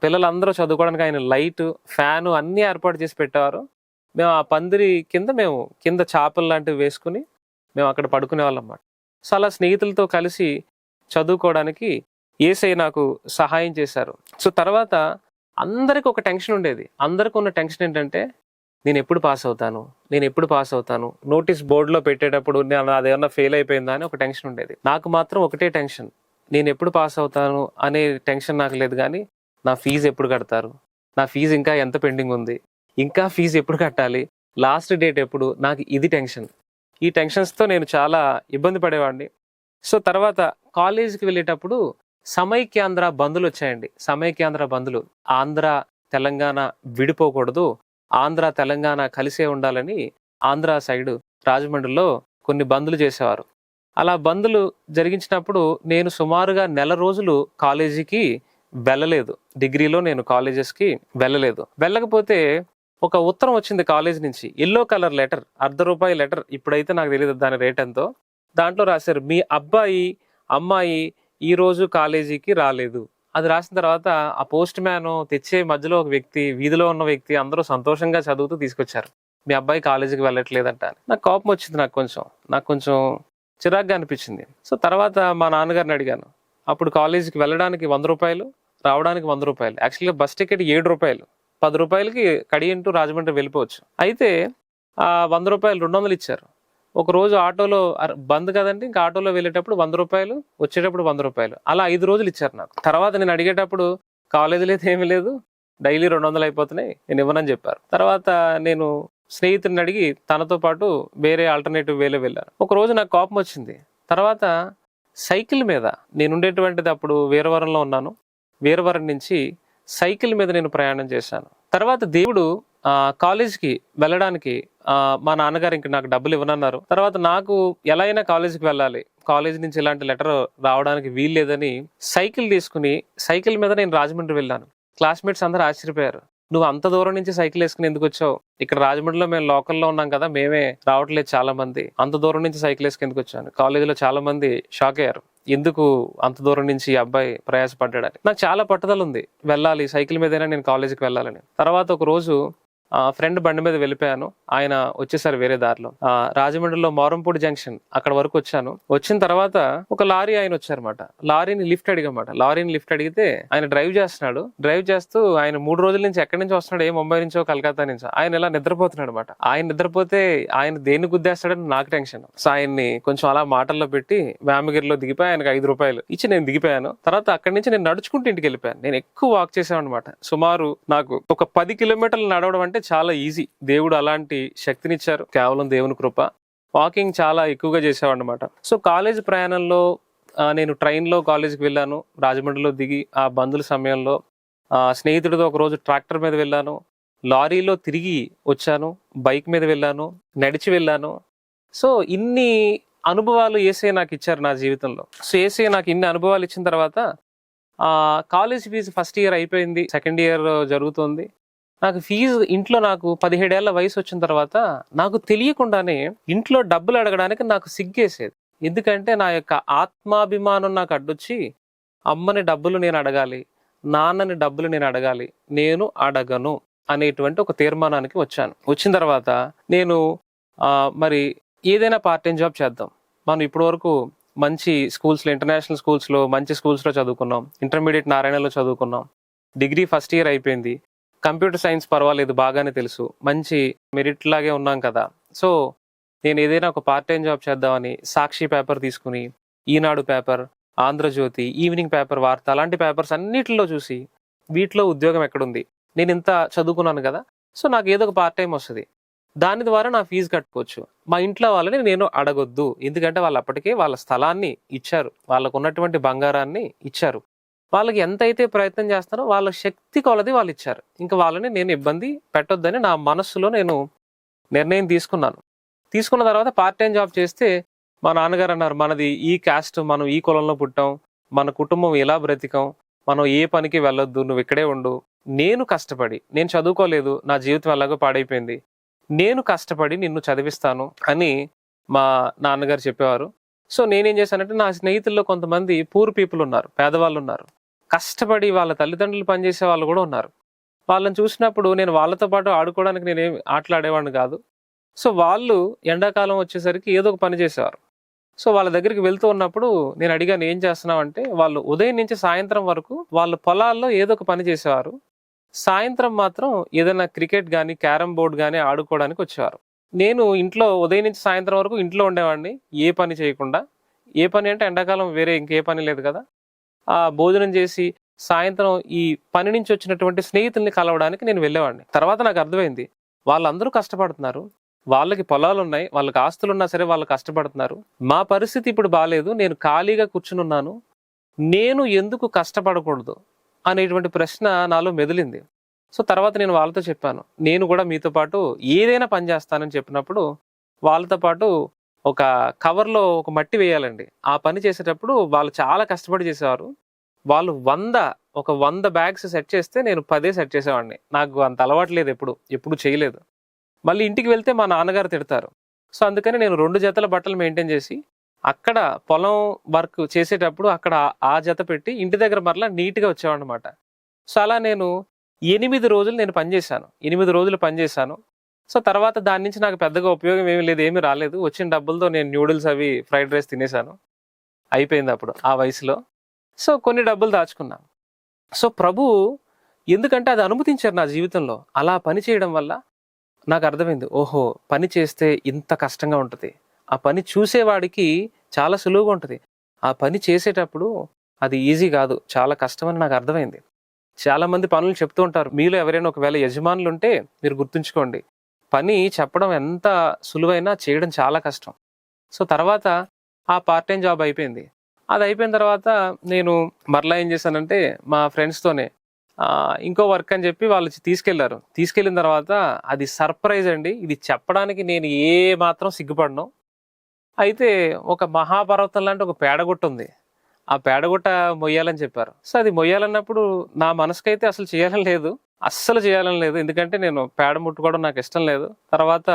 S1: పిల్లలందరూ చదువుకోవడానికి ఆయన లైట్, ఫ్యాను అన్నీ ఏర్పాటు చేసి పెట్టేవారు. మేము ఆ పందిరి కింద చాపలు లాంటివి వేసుకుని మేము అక్కడ పడుకునే వాళ్ళం అన్నమాట. సో అలా స్నేహితులతో కలిసి చదువుకోవడానికి యేసయ్య నాకు సహాయం చేశారు. సో తర్వాత అందరికి ఒక టెన్షన్ ఉండేది. అందరికి ఉన్న టెన్షన్ ఏంటంటే, నేను ఎప్పుడు పాస్ అవుతాను, నోటీస్ బోర్డులో పెట్టేటప్పుడు నేను అదేమన్నా ఫెయిల్ అయిపోయిందా అని ఒక టెన్షన్ ఉండేది. నాకు మాత్రం ఒకటే టెన్షన్, నేను ఎప్పుడు పాస్ అవుతాను అనే టెన్షన్ నాకు లేదు, కానీ నా ఫీజు ఎప్పుడు కడతారు, నా ఫీజు ఇంకా ఎంత పెండింగ్ ఉంది, ఇంకా ఫీజు ఎప్పుడు కట్టాలి, లాస్ట్ డేట్ ఎప్పుడు, నాకు ఇది టెన్షన్. ఈ టెన్షన్స్తో నేను చాలా ఇబ్బంది పడేవాడిని. సో తర్వాత కాలేజీకి వెళ్ళేటప్పుడు సమైక్యాంధ్ర బంధులు వచ్చాయండి. సమైక్యాంధ్ర బంధులు, ఆంధ్ర తెలంగాణ విడిపోకూడదు, ఆంధ్ర తెలంగాణ కలిసే ఉండాలని ఆంధ్ర సైడు రాజమండ్రిలో కొన్ని బందులు చేసేవారు. అలా బందులు జరిగించినప్పుడు నేను సుమారుగా నెల రోజులు కాలేజీకి వెళ్ళలేదు. డిగ్రీలో నేను కాలేజెస్కి వెళ్ళలేదు. వెళ్ళకపోతే ఒక ఉత్తరం వచ్చింది కాలేజ్ నుంచి, ఎల్లో కలర్ లెటర్, ₹1/2 లెటర్. ఇప్పుడైతే నాకు తెలియదు దాని రేట్ ఎంతో. దాంట్లో రాశారు, మీ అబ్బాయి అమ్మాయి ఈ రోజు కాలేజీకి రాలేదు. అది రాసిన తర్వాత ఆ పోస్ట్ మ్యాన్ తెచ్చే మధ్యలో ఒక వ్యక్తి, వీధిలో ఉన్న వ్యక్తి అందరూ సంతోషంగా చదువుతూ తీసుకొచ్చారు, మీ అబ్బాయి కాలేజీకి వెళ్ళట్లేదంట. నాకు కోపం వచ్చింది, నాకు కొంచెం చిరాగ్గా అనిపించింది. సో తర్వాత మా నాన్నగారిని అడిగాను. అప్పుడు కాలేజీకి వెళ్ళడానికి ₹100, రావడానికి ₹100. యాక్చువల్గా బస్ టికెట్ ₹7, ₹10కి కడియంటూ రాజమండ్రి వెళ్ళిపోవచ్చు. అయితే ఆ ₹100 200 ఇచ్చారు. ఒక రోజు ఆటోలో బంద్ కదండి, ఇంకా ఆటోలో వెళ్ళేటప్పుడు ₹100, వచ్చేటప్పుడు ₹100, అలా 5 రోజులు ఇచ్చారు నాకు. తర్వాత నేను అడిగేటప్పుడు కాలేజీ లేదు, ఏమీ లేదు, డైలీ 200 అయిపోతున్నాయి, నేను ఇవ్వనని చెప్పారు. తర్వాత నేను స్నేహితుడిని అడిగి తనతో పాటు వేరే ఆల్టర్నేటివ్ వేలో వెళ్ళాను. ఒక రోజు నాకు కోపం వచ్చింది. తర్వాత సైకిల్ మీద, నేను ఉండేటువంటిది అప్పుడు వీరవరంలో ఉన్నాను, వీరవరం నుంచి సైకిల్ మీద నేను ప్రయాణం చేశాను. తర్వాత దేవుడు కాలేజ్కి వెళ్ళడానికి మా నాన్నగారు ఇంక నాకు డబ్బులు ఇవ్వనన్నారు. తర్వాత నాకు ఎలా అయినా కాలేజీకి వెళ్ళాలి, కాలేజ్ నుంచి ఇలాంటి లెటర్ రావడానికి వీలు లేదని సైకిల్ తీసుకుని సైకిల్ మీద నేను రాజమండ్రి వెళ్ళాను. క్లాస్మేట్స్ అందరూ ఆశ్చర్యపోయారు, నువ్వు అంత దూరం నుంచి సైకిల్ వేసుకుని ఎందుకు వచ్చావు? ఇక్కడ రాజమండ్రిలో మేము లోకల్లో ఉన్నాం కదా, మేమే రావట్లేదు చాలా మంది, అంత దూరం నుంచి సైకిల్ వేసుకుని ఎందుకు వచ్చాను? కాలేజీలో చాలా మంది షాక్ అయ్యారు, ఎందుకు అంత దూరం నుంచి ఈ అబ్బాయి ప్రయాసపడ్డాడని. నాకు చాలా పట్టుదల ఉంది, వెళ్ళాలి, సైకిల్ మీదైనా నేను కాలేజీకి వెళ్ళాలని. తర్వాత ఒక రోజు ఫ్రెండ్ బండి మీద వెళ్ళిపోయాను, ఆయన వచ్చేసారు వేరే దారిలో. రాజమండ్రిలో మోరంపూడి జంక్షన్ అక్కడ వరకు వచ్చాను. వచ్చిన తర్వాత ఒక లారీ ఆయన వచ్చారన్నమాట. లారీని లిఫ్ట్ అడిగితే ఆయన డ్రైవ్ చేస్తున్నాడు. డ్రైవ్ చేస్తూ ఆయన 3 రోజుల నుంచి ఎక్కడి నుంచి వస్తున్నాడు, ఏ ముంబై నుంచో కలకత్తా నుంచో, ఆయన ఇలా నిద్రపోతున్నాడు అనమాట. ఆయన నిద్రపోతే ఆయన దేన్ని గుద్దేస్తాడని నాకు టెన్షన్. సో ఆయన్ని కొంచెం అలా మాటల్లో పెట్టి వేమగిరిలో దిగిపోయి ఆయనకు ₹5 ఇచ్చి నేను దిగిపోయాను. తర్వాత అక్కడి నుంచి నేను నడుచుకుంటూ ఇంటికి వెళ్ళిపోయాను. నేను ఎక్కువ వాక్ చేసాను అనమాట. సుమారు నాకు ఒక 10 కిలోమీటర్లు నడవడం అంటే చాలా ఈజీ. దేవుడు అలాంటి శక్తినిచ్చారు, కేవలం దేవుని కృప. వాకింగ్ చాలా ఎక్కువగా చేసేవాడు అనమాట. సో కాలేజ్ ప్రయాణంలో నేను ట్రైన్లో కాలేజీకి వెళ్ళాను, రాజమండ్రిలో దిగి ఆ బంధుల సమయంలో స్నేహితుడితో ఒక రోజు ట్రాక్టర్ మీద వెళ్ళాను, లారీలో తిరిగి వచ్చాను, బైక్ మీద వెళ్ళాను, నడిచి వెళ్ళాను. సో ఇన్ని అనుభవాలు యేసయ్య నాకు ఇచ్చారు నా జీవితంలో. సో యేసయ్య నాకు ఇన్ని అనుభవాలు ఇచ్చిన తర్వాత కాలేజ్ ఫీజు ఫస్ట్ ఇయర్ అయిపోయింది, సెకండ్ ఇయర్ జరుగుతుంది. నాకు ఫీజు ఇంట్లో, నాకు 17 ఏళ్ల వయసు వచ్చిన తర్వాత నాకు తెలియకుండానే ఇంట్లో డబ్బులు అడగడానికి నాకు సిగ్గేసేది. ఎందుకంటే నా యొక్క ఆత్మాభిమానం నాకు అడ్డొచ్చి, అమ్మని డబ్బులు నేను అడగాలి, నాన్నని డబ్బులు నేను అడగాలి, నేను అడగను అనేటువంటి ఒక తీర్మానానికి వచ్చాను. వచ్చిన తర్వాత నేను మరి ఏదైనా పార్ట్ టైం జాబ్ చేద్దాం. మనం ఇప్పటి వరకు మంచి స్కూల్స్లో, ఇంటర్నేషనల్ స్కూల్స్లో, మంచి స్కూల్స్లో చదువుకున్నాం, ఇంటర్మీడియట్ నారాయణలో చదువుకున్నాం, డిగ్రీ ఫస్ట్ ఇయర్ అయిపోయింది, కంప్యూటర్ సైన్స్ పర్వాలేదు, బాగానే తెలుసు, మంచి మెరిట్ లాగే ఉన్నాం కదా. సో నేను ఏదైనా ఒక పార్ట్ టైం జాబ్ చేద్దామని సాక్షి పేపర్ తీసుకుని, ఈనాడు పేపర్, ఆంధ్రజ్యోతి, ఈవినింగ్ పేపర్, వార్త, అలాంటి పేపర్స్ అన్నిటిలో చూసి వీటిలో ఉద్యోగం ఎక్కడుంది, నేను ఇంత చదువుకున్నాను కదా, సో నాకు ఏదో ఒక పార్ట్ టైం వస్తుంది, దాని ద్వారా నా ఫీజు కట్టుకోవచ్చు, మా ఇంట్లో వాళ్ళని నేను అడగొద్దు, ఎందుకంటే వాళ్ళు అప్పటికే వాళ్ళ స్థలాన్ని ఇచ్చారు, వాళ్ళకు ఉన్నటువంటి బంగారాన్ని ఇచ్చారు, వాళ్ళకి ఎంతైతే ప్రయత్నం చేస్తారో వాళ్ళ శక్తి కొలది వాళ్ళు ఇచ్చారు, ఇంకా వాళ్ళని నేను ఇబ్బంది పెట్టొద్దని నా మనస్సులో నేను నిర్ణయం తీసుకున్నాను. తీసుకున్న తర్వాత పార్ట్ టైం జాబ్ చేస్తే మా నాన్నగారు అన్నారు, మనది ఈ క్యాస్ట్, మనం ఈ కులంలో పుట్టాం, మన కుటుంబం ఎలా బ్రతికాం, మనం ఏ పనికి వెళ్ళొద్దు, నువ్వు ఇక్కడే ఉండు, నేను కష్టపడి, నేను చదువుకోలేదు, నా జీవితం ఎలాగో పాడైపోయింది, నేను కష్టపడి నిన్ను చదివిస్తాను అని మా నాన్నగారు చెప్పేవారు. సో నేనేం చేశానంటే, నా స్నేహితుల్లో కొంతమంది పూర్ పీపుల్ ఉన్నారు, పేదవాళ్ళు ఉన్నారు, కష్టపడి వాళ్ళ తల్లిదండ్రులు పనిచేసే వాళ్ళు కూడా ఉన్నారు. వాళ్ళని చూసినప్పుడు నేను వాళ్ళతో పాటు ఆడుకోవడానికి నేనేం ఆటలాడేవాడిని కాదు. సో వాళ్ళు ఎండాకాలం వచ్చేసరికి ఏదో ఒక పని చేసేవారు. సో వాళ్ళ దగ్గరికి వెళ్తూ ఉన్నప్పుడు నేను అడిగాను, ఏం చేస్తున్నావు అంటే, వాళ్ళు ఉదయం నుంచి సాయంత్రం వరకు వాళ్ళ పొలాల్లో ఏదో ఒక పని చేసేవారు, సాయంత్రం మాత్రం ఏదైనా క్రికెట్ కానీ క్యారమ్ బోర్డ్ కానీ ఆడుకోవడానికి వచ్చేవారు. నేను ఇంట్లో ఉదయం నుంచి సాయంత్రం వరకు ఇంట్లో ఉండేవాడిని, ఏ పని చేయకుండా. ఏ పని అంటే ఎండాకాలం వేరే ఇంకే పని లేదు కదా. భోజనం చేసి సాయంత్రం ఈ పని నుంచి వచ్చినటువంటి స్నేహితుల్ని కలవడానికి నేను వెళ్ళేవాడిని. తర్వాత నాకు అర్థమైంది, వాళ్ళందరూ కష్టపడుతున్నారు, వాళ్ళకి పొలాలు ఉన్నాయి, వాళ్ళకి ఆస్తులు ఉన్నా సరే వాళ్ళు కష్టపడుతున్నారు, మా పరిస్థితి ఇప్పుడు బాగాలేదు, నేను ఖాళీగా కూర్చుని ఉన్నాను, నేను ఎందుకు కష్టపడకూడదు అనేటువంటి ప్రశ్న నాలో మెదిలింది. సో తర్వాత నేను వాళ్ళతో చెప్పాను, నేను కూడా మీతో పాటు ఏదైనా పని చేస్తానని చెప్పినప్పుడు వాళ్ళతో పాటు ఒక కవర్లో ఒక మట్టి వేయాలండి. ఆ పని చేసేటప్పుడు వాళ్ళు చాలా కష్టపడి చేసేవారు. వాళ్ళు 100 బ్యాగ్స్ సెట్ చేస్తే నేను 10 సెట్ చేసేవాడిని. నాకు అంత అలవాటు లేదు, ఎప్పుడు చేయలేదు. మళ్ళీ ఇంటికి వెళ్తే మా నాన్నగారు తిడతారు. సో అందుకని నేను 2 జతల బట్టలు మెయింటైన్ చేసి అక్కడ పొలం వర్క్ చేసేటప్పుడు అక్కడ ఆ జత పెట్టి ఇంటి దగ్గర మరలా నీట్గా వచ్చేవాడినమాట. సో అలా నేను 8 రోజులు నేను పనిచేశాను. 8 రోజులు పనిచేశాను. సో తర్వాత దాని నుంచి నాకు పెద్దగా ఉపయోగం ఏమీ లేదు, ఏమీ రాలేదు. వచ్చిన డబ్బులతో నేను న్యూడిల్స్ అవి ఫ్రైడ్ రైస్ తినేశాను. అయిపోయింది అప్పుడు ఆ వయసులో. సో కొన్ని డబ్బులు దాచుకున్నా. సో ప్రభు ఎందుకంటే అది అనుమతించారు నా జీవితంలో. అలా పని చేయడం వల్ల నాకు అర్థమైంది, ఓహో పని చేస్తే ఇంత కష్టంగా ఉంటుంది, ఆ పని చూసేవాడికి చాలా సులువుగా ఉంటుంది, ఆ పని చేసేటప్పుడు అది ఈజీ కాదు, చాలా కష్టమని నాకు అర్థమైంది. చాలామంది పనులు చెప్తూ ఉంటారు. మీలో ఎవరైనా ఒకవేళ యజమానులు ఉంటే మీరు గుర్తుంచుకోండి, పని చెప్పడం ఎంత సులువైనా చేయడం చాలా కష్టం. సో తర్వాత ఆ పార్ట్ టైం జాబ్ అయిపోయింది. అది అయిపోయిన తర్వాత నేను మరలా ఏం చేశానంటే మా ఫ్రెండ్స్తోనే ఇంకో వర్క్ అని చెప్పి వాళ్ళు తీసుకెళ్లారు. తీసుకెళ్ళిన తర్వాత అది సర్ప్రైజ్ అండి. ఇది చెప్పడానికి నేను ఏ మాత్రం సిగ్గుపడను. అయితే ఒక మహాపర్వతం లాంటి ఒక పేడగుట్ట ఉంది. ఆ పేడగుట్ట మొయ్యాలని చెప్పారు. సో అది మొయ్యాలన్నప్పుడు నా మనసుకైతే అసలు చేయాలని లేదు, అస్సలు చేయాలని లేదు. ఎందుకంటే నేను పేడ ముట్టుకోవడం నాకు ఇష్టం లేదు. తర్వాత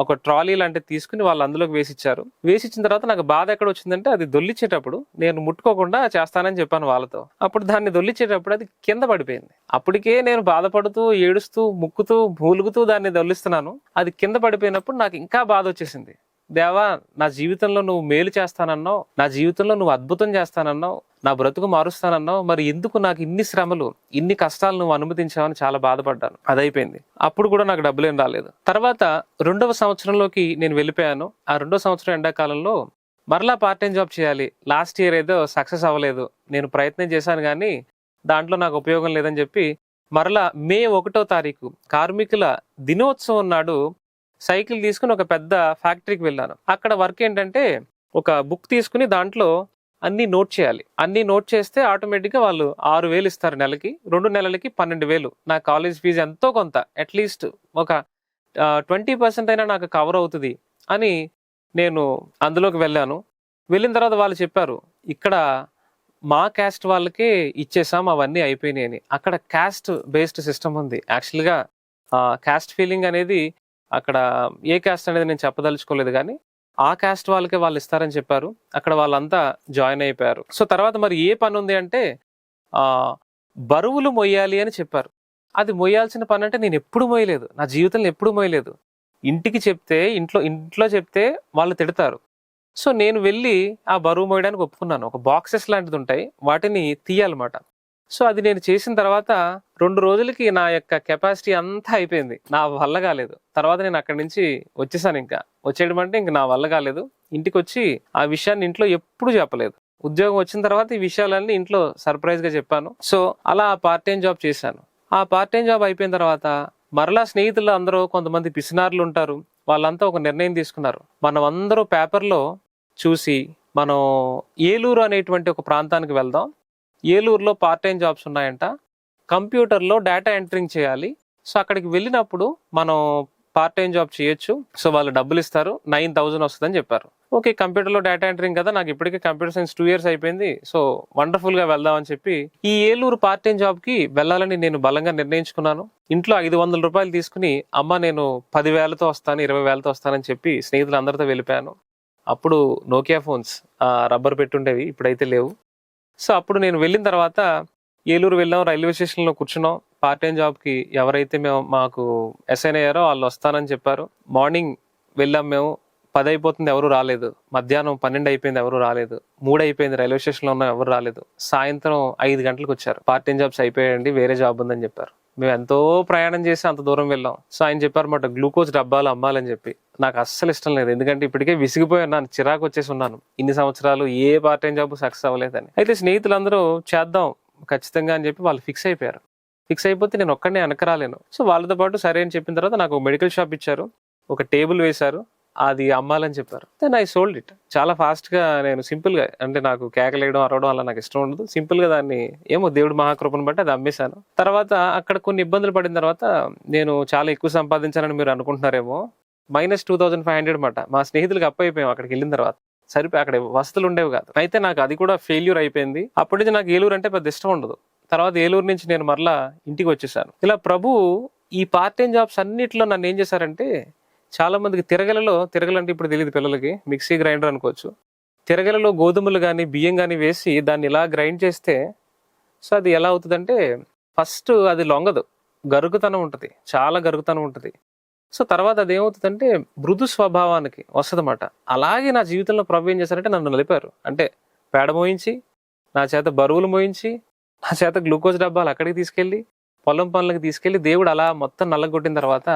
S1: ఒక ట్రాలీ లాంటిది తీసుకుని వాళ్ళు అందులోకి వేసిచ్చారు. వేసిచ్చిన తర్వాత నాకు బాధ ఎక్కడ వచ్చిందంటే అది దొల్లిచ్చేటప్పుడు నేను ముట్టుకోకుండా చేస్తానని చెప్పాను వాళ్ళతో. అప్పుడు దాన్ని దొల్లిచ్చేటప్పుడు అది కింద పడిపోయింది. అప్పటికే నేను బాధపడుతూ ఏడుస్తూ ముక్కుతూ మూలుగుతూ దాన్ని దొల్లిస్తున్నాను. అది కింద పడిపోయినప్పుడు నాకు ఇంకా బాధ వచ్చేసింది. దేవా, నా జీవితంలో నువ్వు మేలు చేస్తానన్నావు, నా జీవితంలో నువ్వు అద్భుతం చేస్తానన్నావు, నా బ్రతుకు మారుస్తానన్నావు, మరి ఎందుకు నాకు ఇన్ని శ్రమలు ఇన్ని కష్టాలు నువ్వు అనుమతించావని చాలా బాధపడ్డాను. అదైపోయింది. అప్పుడు కూడా నాకు డబ్బులేం రాలేదు. తర్వాత 2వ సంవత్సరంలోకి నేను వెళ్ళిపోయాను. ఆ 2వ సంవత్సరం ఎండాకాలంలో మరలా పార్ట్ టైం జాబ్ చేయాలి. లాస్ట్ ఇయర్ ఏదో సక్సెస్ అవ్వలేదు, నేను ప్రయత్నం చేశాను కానీ దాంట్లో నాకు ఉపయోగం లేదని చెప్పి మరలా మే 1వ తారీఖు కార్మికుల దినోత్సవం నాడు సైకిల్ తీసుకుని ఒక పెద్ద ఫ్యాక్టరీకి వెళ్ళాను. అక్కడ వర్క్ ఏంటంటే ఒక బుక్ తీసుకుని దాంట్లో అన్ని నోట్ చేయాలి. అన్ని నోట్ చేస్తే ఆటోమేటిక్గా వాళ్ళు 6,000 ఇస్తారు నెలకి. 2 నెలలకి 12,000. నా కాలేజ్ ఫీజు ఎంతో కొంత అట్లీస్ట్ ఒక 20% అయినా నాకు కవర్ అవుతుంది అని నేను అందులోకి వెళ్ళాను. వెళ్ళిన తర్వాత వాళ్ళు చెప్పారు, ఇక్కడ మా క్యాస్ట్ వాళ్ళకే ఇచ్చేసాం, అవన్నీ అయిపోయినాయి అని. అక్కడ క్యాస్ట్ బేస్డ్ సిస్టమ్ ఉంది. యాక్చువల్గా క్యాస్ట్ ఫీలింగ్ అనేది అక్కడ ఏ క్యాస్ట్ అనేది నేను చెప్పదలుచుకోలేదు, కానీ ఆ క్యాస్ట్ వాళ్ళకే వాళ్ళు ఇస్తారని చెప్పారు. అక్కడ వాళ్ళంతా జాయిన్ అయిపోయారు. సో తర్వాత మరి ఏ పని ఉంది అంటే బరువులు మొయ్యాలి అని చెప్పారు. అది మొయ్యాల్సిన పని అంటే నేను ఎప్పుడు మొయ్యలేదు, నా జీవితంలో ఎప్పుడు మొయ్యలేదు. ఇంటికి చెప్తే ఇంట్లో చెప్తే వాళ్ళు తిడతారు. సో నేను వెళ్ళి ఆ బరువు మోయడానికి ఒప్పుకున్నాను. ఒక బాక్సెస్ లాంటిది ఉంటాయి, వాటిని తీయాలన్నమాట. సో అది నేను చేసిన తర్వాత 2 రోజులకి నా యొక్క కెపాసిటీ అంతా అయిపోయింది, నా వల్ల కాలేదు. తర్వాత నేను అక్కడి నుంచి వచ్చేసాను. ఇంకా వచ్చేయడం అంటే ఇంక నా వల్ల కాలేదు. ఇంటికి వచ్చి ఆ విషయాన్ని ఇంట్లో ఎప్పుడు చెప్పలేదు. ఉద్యోగం వచ్చిన తర్వాత ఈ విషయాలన్నీ ఇంట్లో సర్ప్రైజ్ గా చెప్పాను. సో అలా పార్ట్ టైం జాబ్ చేశాను. ఆ పార్ట్ టైం జాబ్ అయిపోయిన తర్వాత మరలా స్నేహితులు అందరూ కొంతమంది పిసినారులు ఉంటారు, వాళ్ళంతా ఒక నిర్ణయం తీసుకున్నారు. మనం అందరూ పేపర్లో చూసి మనం ఏలూరు అనేటువంటి ఒక ప్రాంతానికి వెళ్దాం. ఏలూరులో పార్ట్ టైం జాబ్స్ ఉన్నాయంట, కంప్యూటర్లో డేటా ఎంట్రింగ్ చేయాలి. సో అక్కడికి వెళ్ళినప్పుడు మనం పార్ట్ టైం జాబ్ చేయొచ్చు. సో వాళ్ళు డబ్బులు ఇస్తారు, 9,000 వస్తుందని చెప్పారు. ఓకే, కంప్యూటర్లో డేటా ఎంట్రింగ్ కదా, నాకు ఇప్పటికే కంప్యూటర్ సైన్స్ 2 years అయిపోయింది, సో వండర్ఫుల్ గా వెళ్దామని చెప్పి ఈ ఏలూరు పార్ట్ టైం జాబ్ కి వెళ్ళాలని నేను బలంగా నిర్ణయించుకున్నాను. ఇంట్లో 500 రూపాయలు తీసుకుని అమ్మ నేను 10,000తో వస్తాను, 20,000తో వస్తానని చెప్పి స్నేహితులందరితో వెళ్ళిపోయాను. అప్పుడు నోకియా ఫోన్స్ రబ్బర్ పెట్టుండేవి, ఇప్పుడైతే లేవు. సో అప్పుడు నేను వెళ్ళిన తర్వాత ఏలూరు వెళ్ళాం, రైల్వే స్టేషన్లో కూర్చున్నాం. పార్ట్ టైం జాబ్కి ఎవరైతే మాకు అసైన్ అయ్యారో వాళ్ళు వస్తానని చెప్పారు. మార్నింగ్ వెళ్ళాం మేము, 10 అయిపోతుంది, ఎవరు రాలేదు. మధ్యాహ్నం 12 అయిపోయింది, ఎవరు రాలేదు. 3 అయిపోయింది, రైల్వే స్టేషన్లో ఉన్నాం, ఎవరు రాలేదు. సాయంత్రం 5 గంటలకు వచ్చారు, పార్ట్ టైం జాబ్స్ అయిపోయాయండి, వేరే జాబ్ ఉందని చెప్పారు. మేము ఎంతో ప్రయాణం చేసి అంత దూరం వెళ్ళాం. సో ఆయన చెప్పారు మాట గ్లూకోజ్ డబ్బాలు అమ్మాలని చెప్పి. నాకు అస్సలు ఇష్టం లేదు, ఎందుకంటే ఇప్పటికే విసిగిపోయి ఉన్నాను, చిరాకు వచ్చేసి ఉన్నాను. ఇన్ని సంవత్సరాలు ఏ పార్ట్ టైం జాబ్ సక్సెస్ అవ్వలేదని. అయితే స్నేహితులందరూ చేద్దాం ఖచ్చితంగా అని చెప్పి వాళ్ళు ఫిక్స్ అయిపోయారు. ఫిక్స్ అయిపోతే నేను ఒక్కడనే వెనక రాలేను. సో వాళ్ళతో పాటు సరే అని చెప్పిన తర్వాత నాకు మెడికల్ షాప్ ఇచ్చారు, ఒక టేబుల్ వేశారు, అది అమ్మాలని చెప్పారు. Then I sold it. చాలా ఫాస్ట్గా నేను సింపుల్గా, అంటే నాకు కేకలేయడం అరవడం అలా నాకు ఇష్టం ఉండదు. సింపుల్గా దాన్ని ఏమో దేవుడు మహాకృపను బట్టి అది అమ్మేశాను. తర్వాత అక్కడ కొన్ని ఇబ్బందులు పడిన తర్వాత నేను చాలా ఎక్కువ సంపాదించానని మీరు అనుకుంటున్నారేమో, -2500 మాట. మా స్నేహితులకు అప్పయిపోయాం అక్కడికి వెళ్ళిన తర్వాత. సరిపోయి అక్కడ వసతులు ఉండేవి కాదు. అయితే నాకు అది కూడా ఫెయిల్యూర్ అయిపోయింది. అప్పటి నుంచి నాకు ఏలూరు అంటే పెద్ద ఇష్టం ఉండదు. తర్వాత ఏలూరు నుంచి నేను మరలా ఇంటికి వచ్చేసాను. ఇలా ప్రభు ఈ పార్ట్ టైం జాబ్స్ అన్నిట్లో నన్ను ఏం చేశారంటే, చాలా మందికి తిరగలంటే ఇప్పుడు తెలియదు పిల్లలకి, మిక్సీ గ్రైండర్ అనుకోవచ్చు. తిరగలలో గోధుమలు కానీ బియ్యం కానీ వేసి దాన్ని ఇలా గ్రైండ్ చేస్తే, సో అది ఎలా అవుతుందంటే ఫస్ట్ అది లొంగదు, గరుగుతనం ఉంటుంది, చాలా గరుగుతనం ఉంటుంది. సో తర్వాత అది ఏమవుతుందంటే మృదు స్వభావానికి వస్తుందన్నమాట. అలాగే నా జీవితంలో ప్రభు ఏం చేశారంటే నన్ను నలిపారు. అంటే పేడ మోయించి, నా చేత బరువులు మోయించి, నా చేత గ్లూకోజ్ డబ్బాలు అక్కడికి తీసుకెళ్ళి, పొలం పనులకు తీసుకెళ్లి దేవుడు అలా మొత్తం నల్లగొట్టిన తర్వాత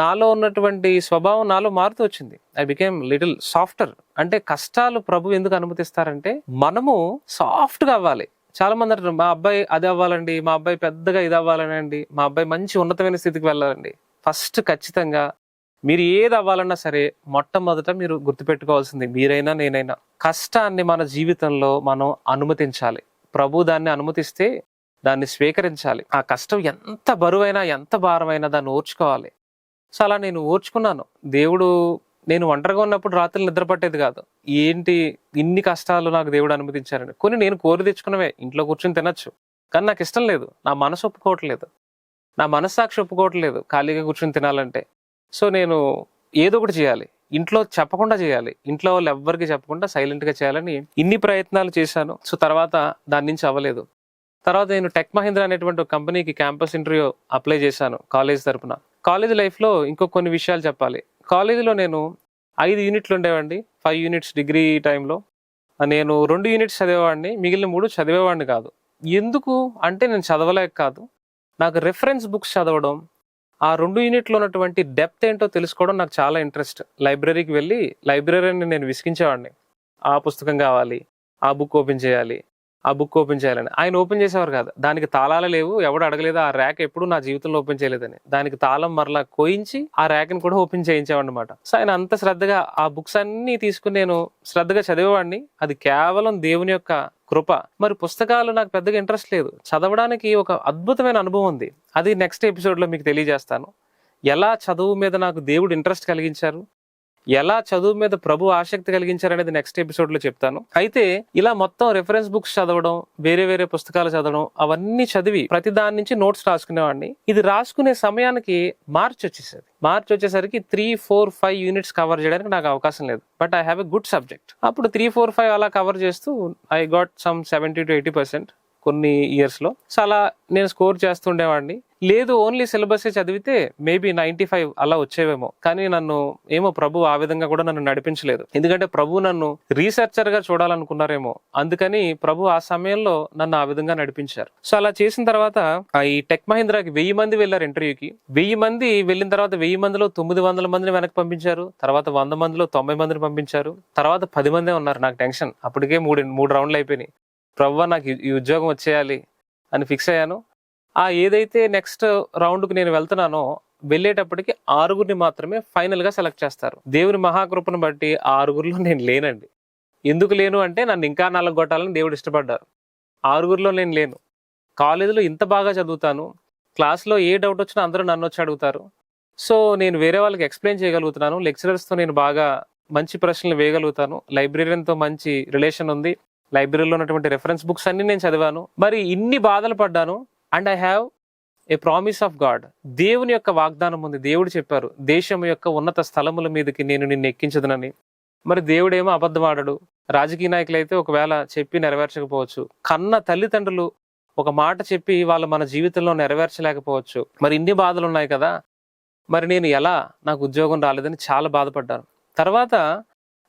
S1: నాలో ఉన్నటువంటి స్వభావం నాలో మారుతూ వచ్చింది. I became little softer. అంటే కష్టాలు ప్రభు ఎందుకు అనుమతిస్తారంటే మనము సాఫ్ట్ గా అవ్వాలి. చాలా మంది అంటారు, మా అబ్బాయి అది అవ్వాలండి, మా అబ్బాయి పెద్దగా ఇది అవ్వాలనండి, మా అబ్బాయి మంచి ఉన్నతమైన స్థితికి వెళ్ళాలండి. ఫస్ట్ ఖచ్చితంగా మీరు ఏది అవ్వాలన్నా సరే మొట్టమొదట మీరు గుర్తుపెట్టుకోవాల్సింది, మీరైనా నేనైనా, కష్టాన్ని మన జీవితంలో మనం అనుమతించాలి. ప్రభు దాన్ని అనుమతిస్తే దాన్ని స్వీకరించాలి. ఆ కష్టం ఎంత బరువైనా ఎంత భారమైనా దాన్ని ఓర్చుకోవాలి. సో అలా నేను ఓర్చుకున్నాను. దేవుడు, నేను ఒంటరిగా ఉన్నప్పుడు రాత్రులు నిద్ర పట్టేది కాదు. ఏంటి ఇన్ని కష్టాలు నాకు దేవుడు అనుమతించారని. కొన్ని నేను కోరి తెచ్చుకున్నవే, ఇంట్లో కూర్చొని తినచ్చు, కానీ నాకు ఇష్టం లేదు, నా మనసు ఒప్పుకోవట్లేదు, నా మనస్సాక్షి ఒప్పుకోవట్లేదు ఖాళీగా కూర్చొని తినాలంటే. సో నేను ఏదో ఒకటి చేయాలి, ఇంట్లో చెప్పకుండా చేయాలి, ఇంట్లో వాళ్ళు ఎవ్వరికి చెప్పకుండా సైలెంట్గా చేయాలని ఇన్ని ప్రయత్నాలు చేశాను. సో తర్వాత దాని నుంచి అవ్వలేదు. తర్వాత నేను టెక్ మహీంద్రా అనేటువంటి ఒక కంపెనీకి క్యాంపస్ ఇంటర్వ్యూ అప్లై చేశాను కాలేజ్ తరపున. కాలేజ్ లైఫ్లో ఇంకో కొన్ని విషయాలు చెప్పాలి. కాలేజీలో నేను 5 యూనిట్లు ఉండేవాడిని. 5 యూనిట్స్ డిగ్రీ టైంలో నేను 2 యూనిట్స్ చదివేవాడిని, మిగిలిన 3 చదివేవాడిని కాదు. ఎందుకు అంటే నేను చదవలేక కాదు, నాకు రెఫరెన్స్ బుక్స్ చదవడం, ఆ 2 యూనిట్లో ఉన్నటువంటి డెప్త్ ఏంటో తెలుసుకోవడం నాకు చాలా ఇంట్రెస్ట్. లైబ్రరీకి వెళ్ళి లైబ్రరీని నేను విసిగించేవాడిని. ఆ పుస్తకం కావాలి, ఆ బుక్ ఓపెన్ చేయాలి, ఆ బుక్ ఓపెన్ చేయాలని. ఆయన ఓపెన్ చేసేవారు కాదు. దానికి తాళాలు లేవు, ఎవడు అడగలేదు, ఆ ర్యాక్ ఎప్పుడు నా జీవితంలో ఓపెన్ చేయలేదని. దానికి తాళం మరలా కోయించి ఆ ర్యాక్ని కూడా ఓపెన్ చేయించేవాడిని అనమాట. సో ఆయన అంత శ్రద్ధగా ఆ బుక్స్ అన్ని తీసుకుని నేను శ్రద్ధగా చదివేవాడిని. అది కేవలం దేవుని యొక్క కృప. మరి పుస్తకాలు నాకు పెద్దగా ఇంట్రెస్ట్ లేదు, చదవడానికి ఒక అద్భుతమైన అనుభవం ఉంది. అది నెక్స్ట్ ఎపిసోడ్లో మీకు తెలియజేస్తాను. ఎలా చదువు మీద నాకు దేవుడు ఇంట్రెస్ట్ కలిగించారు, ఎలా చదువు మీద ప్రభు ఆసక్తి కలిగించారనేది నెక్స్ట్ ఎపిసోడ్లో చెప్తాను. అయితే ఇలా మొత్తం రెఫరెన్స్ బుక్స్ చదవడం, వేరే వేరే పుస్తకాలు చదవడం, అవన్నీ చదివి ప్రతి దాని నుంచి నోట్స్ రాసుకునేవాడిని. ఇది రాసుకునే సమయానికి మార్చ్ వచ్చేసరికి 3, 4, 5 యూనిట్స్ కవర్ చేయడానికి నాకు అవకాశం లేదు. But I have a good subject. అప్పుడు 3, 4, 5 అలా కవర్ చేస్తూ ఐ గాట్ సమ్ 70 to 80% కొన్ని ఇయర్స్లో. సో అలా నేను స్కోర్ చేస్తుండేవాడిని. లేదు ఓన్లీ సిలబస్ చదివితే మేబీ 95 అలా వచ్చేవేమో. కానీ నన్ను ఏమో ప్రభు ఆ విధంగా కూడా నన్ను నడిపించలేదు. ఎందుకంటే ప్రభు నన్ను రీసెర్చర్ గా చూడాలనుకున్నారేమో, అందుకని ప్రభు ఆ సమయంలో నన్ను ఆ విధంగా నడిపించారు. సో అలా చేసిన తర్వాత ఈ టెక్ మహీంద్రాకి 1000 మంది వెళ్ళారు ఇంటర్వ్యూకి. 1000 మంది వెళ్ళిన తర్వాత 1000 మందిలో 900 మందిని వెనక్కి పంపించారు. తర్వాత 100 మందిలో 90 మందిని పంపించారు. తర్వాత 10 మందే ఉన్నారు. నాకు టెన్షన్. అప్పటికే 3 రౌండ్లు అయిపోయినాయి. ప్రభు నాకు ఈ ఉద్యోగం వచ్చేయాలి అని ఫిక్స్ అయ్యాను. ఏదైతే నెక్స్ట్ రౌండ్కి నేను వెళ్తున్నానో వెళ్ళేటప్పటికి 6గురిని మాత్రమే ఫైనల్గా సెలెక్ట్ చేస్తారు. దేవుని మహాకృపను బట్టి 6గురిలో నేను లేనండి. ఎందుకు లేను అంటే నన్ను ఇంకా 4 కొట్టాలని దేవుడు ఇష్టపడ్డారు. 6గురిలో నేను లేను. కాలేజీలో ఇంత బాగా చదువుతాను, క్లాస్లో ఏ డౌట్ వచ్చినా అందరూ నన్ను వచ్చి అడుగుతారు. సో నేను వేరే వాళ్ళకి ఎక్స్ప్లెయిన్ చేయగలుగుతున్నాను, లెక్చరర్స్తో నేను బాగా మంచి ప్రశ్నలు వేయగలుగుతాను, లైబ్రరీతో మంచి రిలేషన్ ఉంది, లైబ్రరీలో ఉన్నటువంటి రెఫరెన్స్ బుక్స్ అన్ని నేను చదివాను. మరి ఇన్ని బాధలు పడ్డాను. And I have a promise of God. దేవుని యొక్క వాగ్దానం ఉంది. దేవుడు చెప్పారు, దేశం యొక్క ఉన్నత స్థలముల మీదకి నేను నిన్ను ఎక్కించదునని. మరి దేవుడేమో అబద్ధం ఆడడు. రాజకీయ నాయకులు అయితే ఒకవేళ చెప్పి నెరవేర్చకపోవచ్చు. కన్న తల్లిదండ్రులు ఒక మాట చెప్పి వాళ్ళు మన జీవితంలో నెరవేర్చలేకపోవచ్చు. మరి ఇన్ని బాధలు ఉన్నాయి కదా, మరి నేను ఎలా, నాకు ఉద్యోగం రాలేదని చాలా బాధపడ్డాను. తర్వాత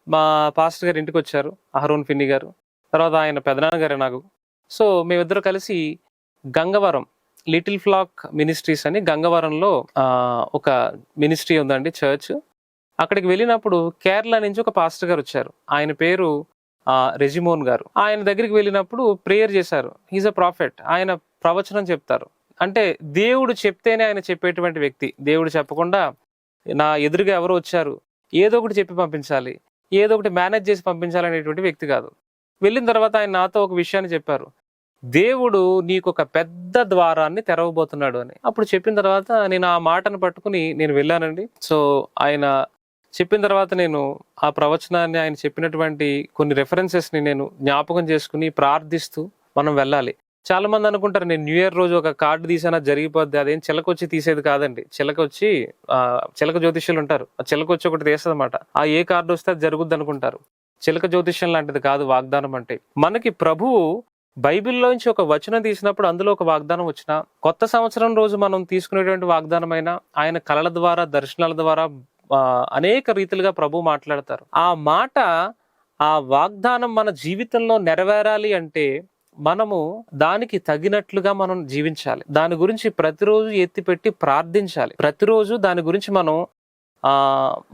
S1: మా పాస్టర్ గారు ఇంటికి వచ్చారు, అహరోన్ ఫిన్ని గారు. తర్వాత ఆయన పెదనాన్నగారే నాకు. సో మేమిద్దరు కలిసి గంగవరం లిటిల్ ఫ్లాక్ మినిస్ట్రీస్ అని గంగవరంలో ఒక మినిస్ట్రీ ఉందండి, చర్చ్. అక్కడికి వెళ్ళినప్పుడు కేరళ నుంచి ఒక పాస్టర్ గారు వచ్చారు. ఆయన పేరు రెజిమోన్ గారు. ఆయన దగ్గరికి వెళ్ళినప్పుడు ప్రేయర్ చేశారు. He's a prophet. ఆయన ప్రవచనం చెప్తారు. అంటే దేవుడు చెప్తేనే ఆయన చెప్పేటువంటి వ్యక్తి. దేవుడు చెప్పకుండా నా ఎదురుగా ఎవరు వచ్చారు, ఏదో ఒకటి చెప్పి పంపించాలి, ఏదో ఒకటి మేనేజ్ చేసి పంపించాలి అనేటువంటి వ్యక్తి కాదు. వెళ్ళిన తర్వాత ఆయన నాతో ఒక విషయాన్ని చెప్పారు, దేవుడు నీకు ఒక పెద్ద ద్వారాన్ని తెరవబోతున్నాడు అని. అప్పుడు చెప్పిన తర్వాత నేను ఆ మాటను పట్టుకుని నేను వెళ్ళానండి. సో ఆయన చెప్పిన తర్వాత నేను ఆ ప్రవచనాన్ని, ఆయన చెప్పినటువంటి కొన్ని రెఫరెన్సెస్ని నేను జ్ఞాపకం చేసుకుని ప్రార్థిస్తూ మనం వెళ్ళాలి. చాలా మంది అనుకుంటారు నేను న్యూ ఇయర్ రోజు ఒక కార్డు తీసినా జరిగిపోద్ది, అదేం చిలకొచ్చి తీసేది కాదండి. చిలకొచ్చి చిలక జ్యోతిష్యులు ఉంటారు, ఆ చిలకొచ్చి ఒకటి తీస్తుంది అనమాట. ఆ ఏ కార్డు వస్తే అది జరుగుద్ది అనుకుంటారు. చిలక జ్యోతిష్యం లాంటిది కాదు వాగ్దానం అంటే. మనకి ప్రభువు బైబిల్లోంచి ఒక వచనం తీసినప్పుడు అందులో ఒక వాగ్దానం వచ్చిన, కొత్త సంవత్సరం రోజు మనం తీసుకునేటువంటి వాగ్దానమైన ఆయన కళల ద్వారా, దర్శనాల ద్వారా అనేక రీతిలుగా ప్రభు మాట్లాడతారు. ఆ మాట, ఆ వాగ్దానం మన జీవితంలో నెరవేరాలి అంటే మనము దానికి తగినట్లుగా మనం జీవించాలి. దాని గురించి ప్రతిరోజు ఎత్తిపెట్టి ప్రార్థించాలి. ప్రతిరోజు దాని గురించి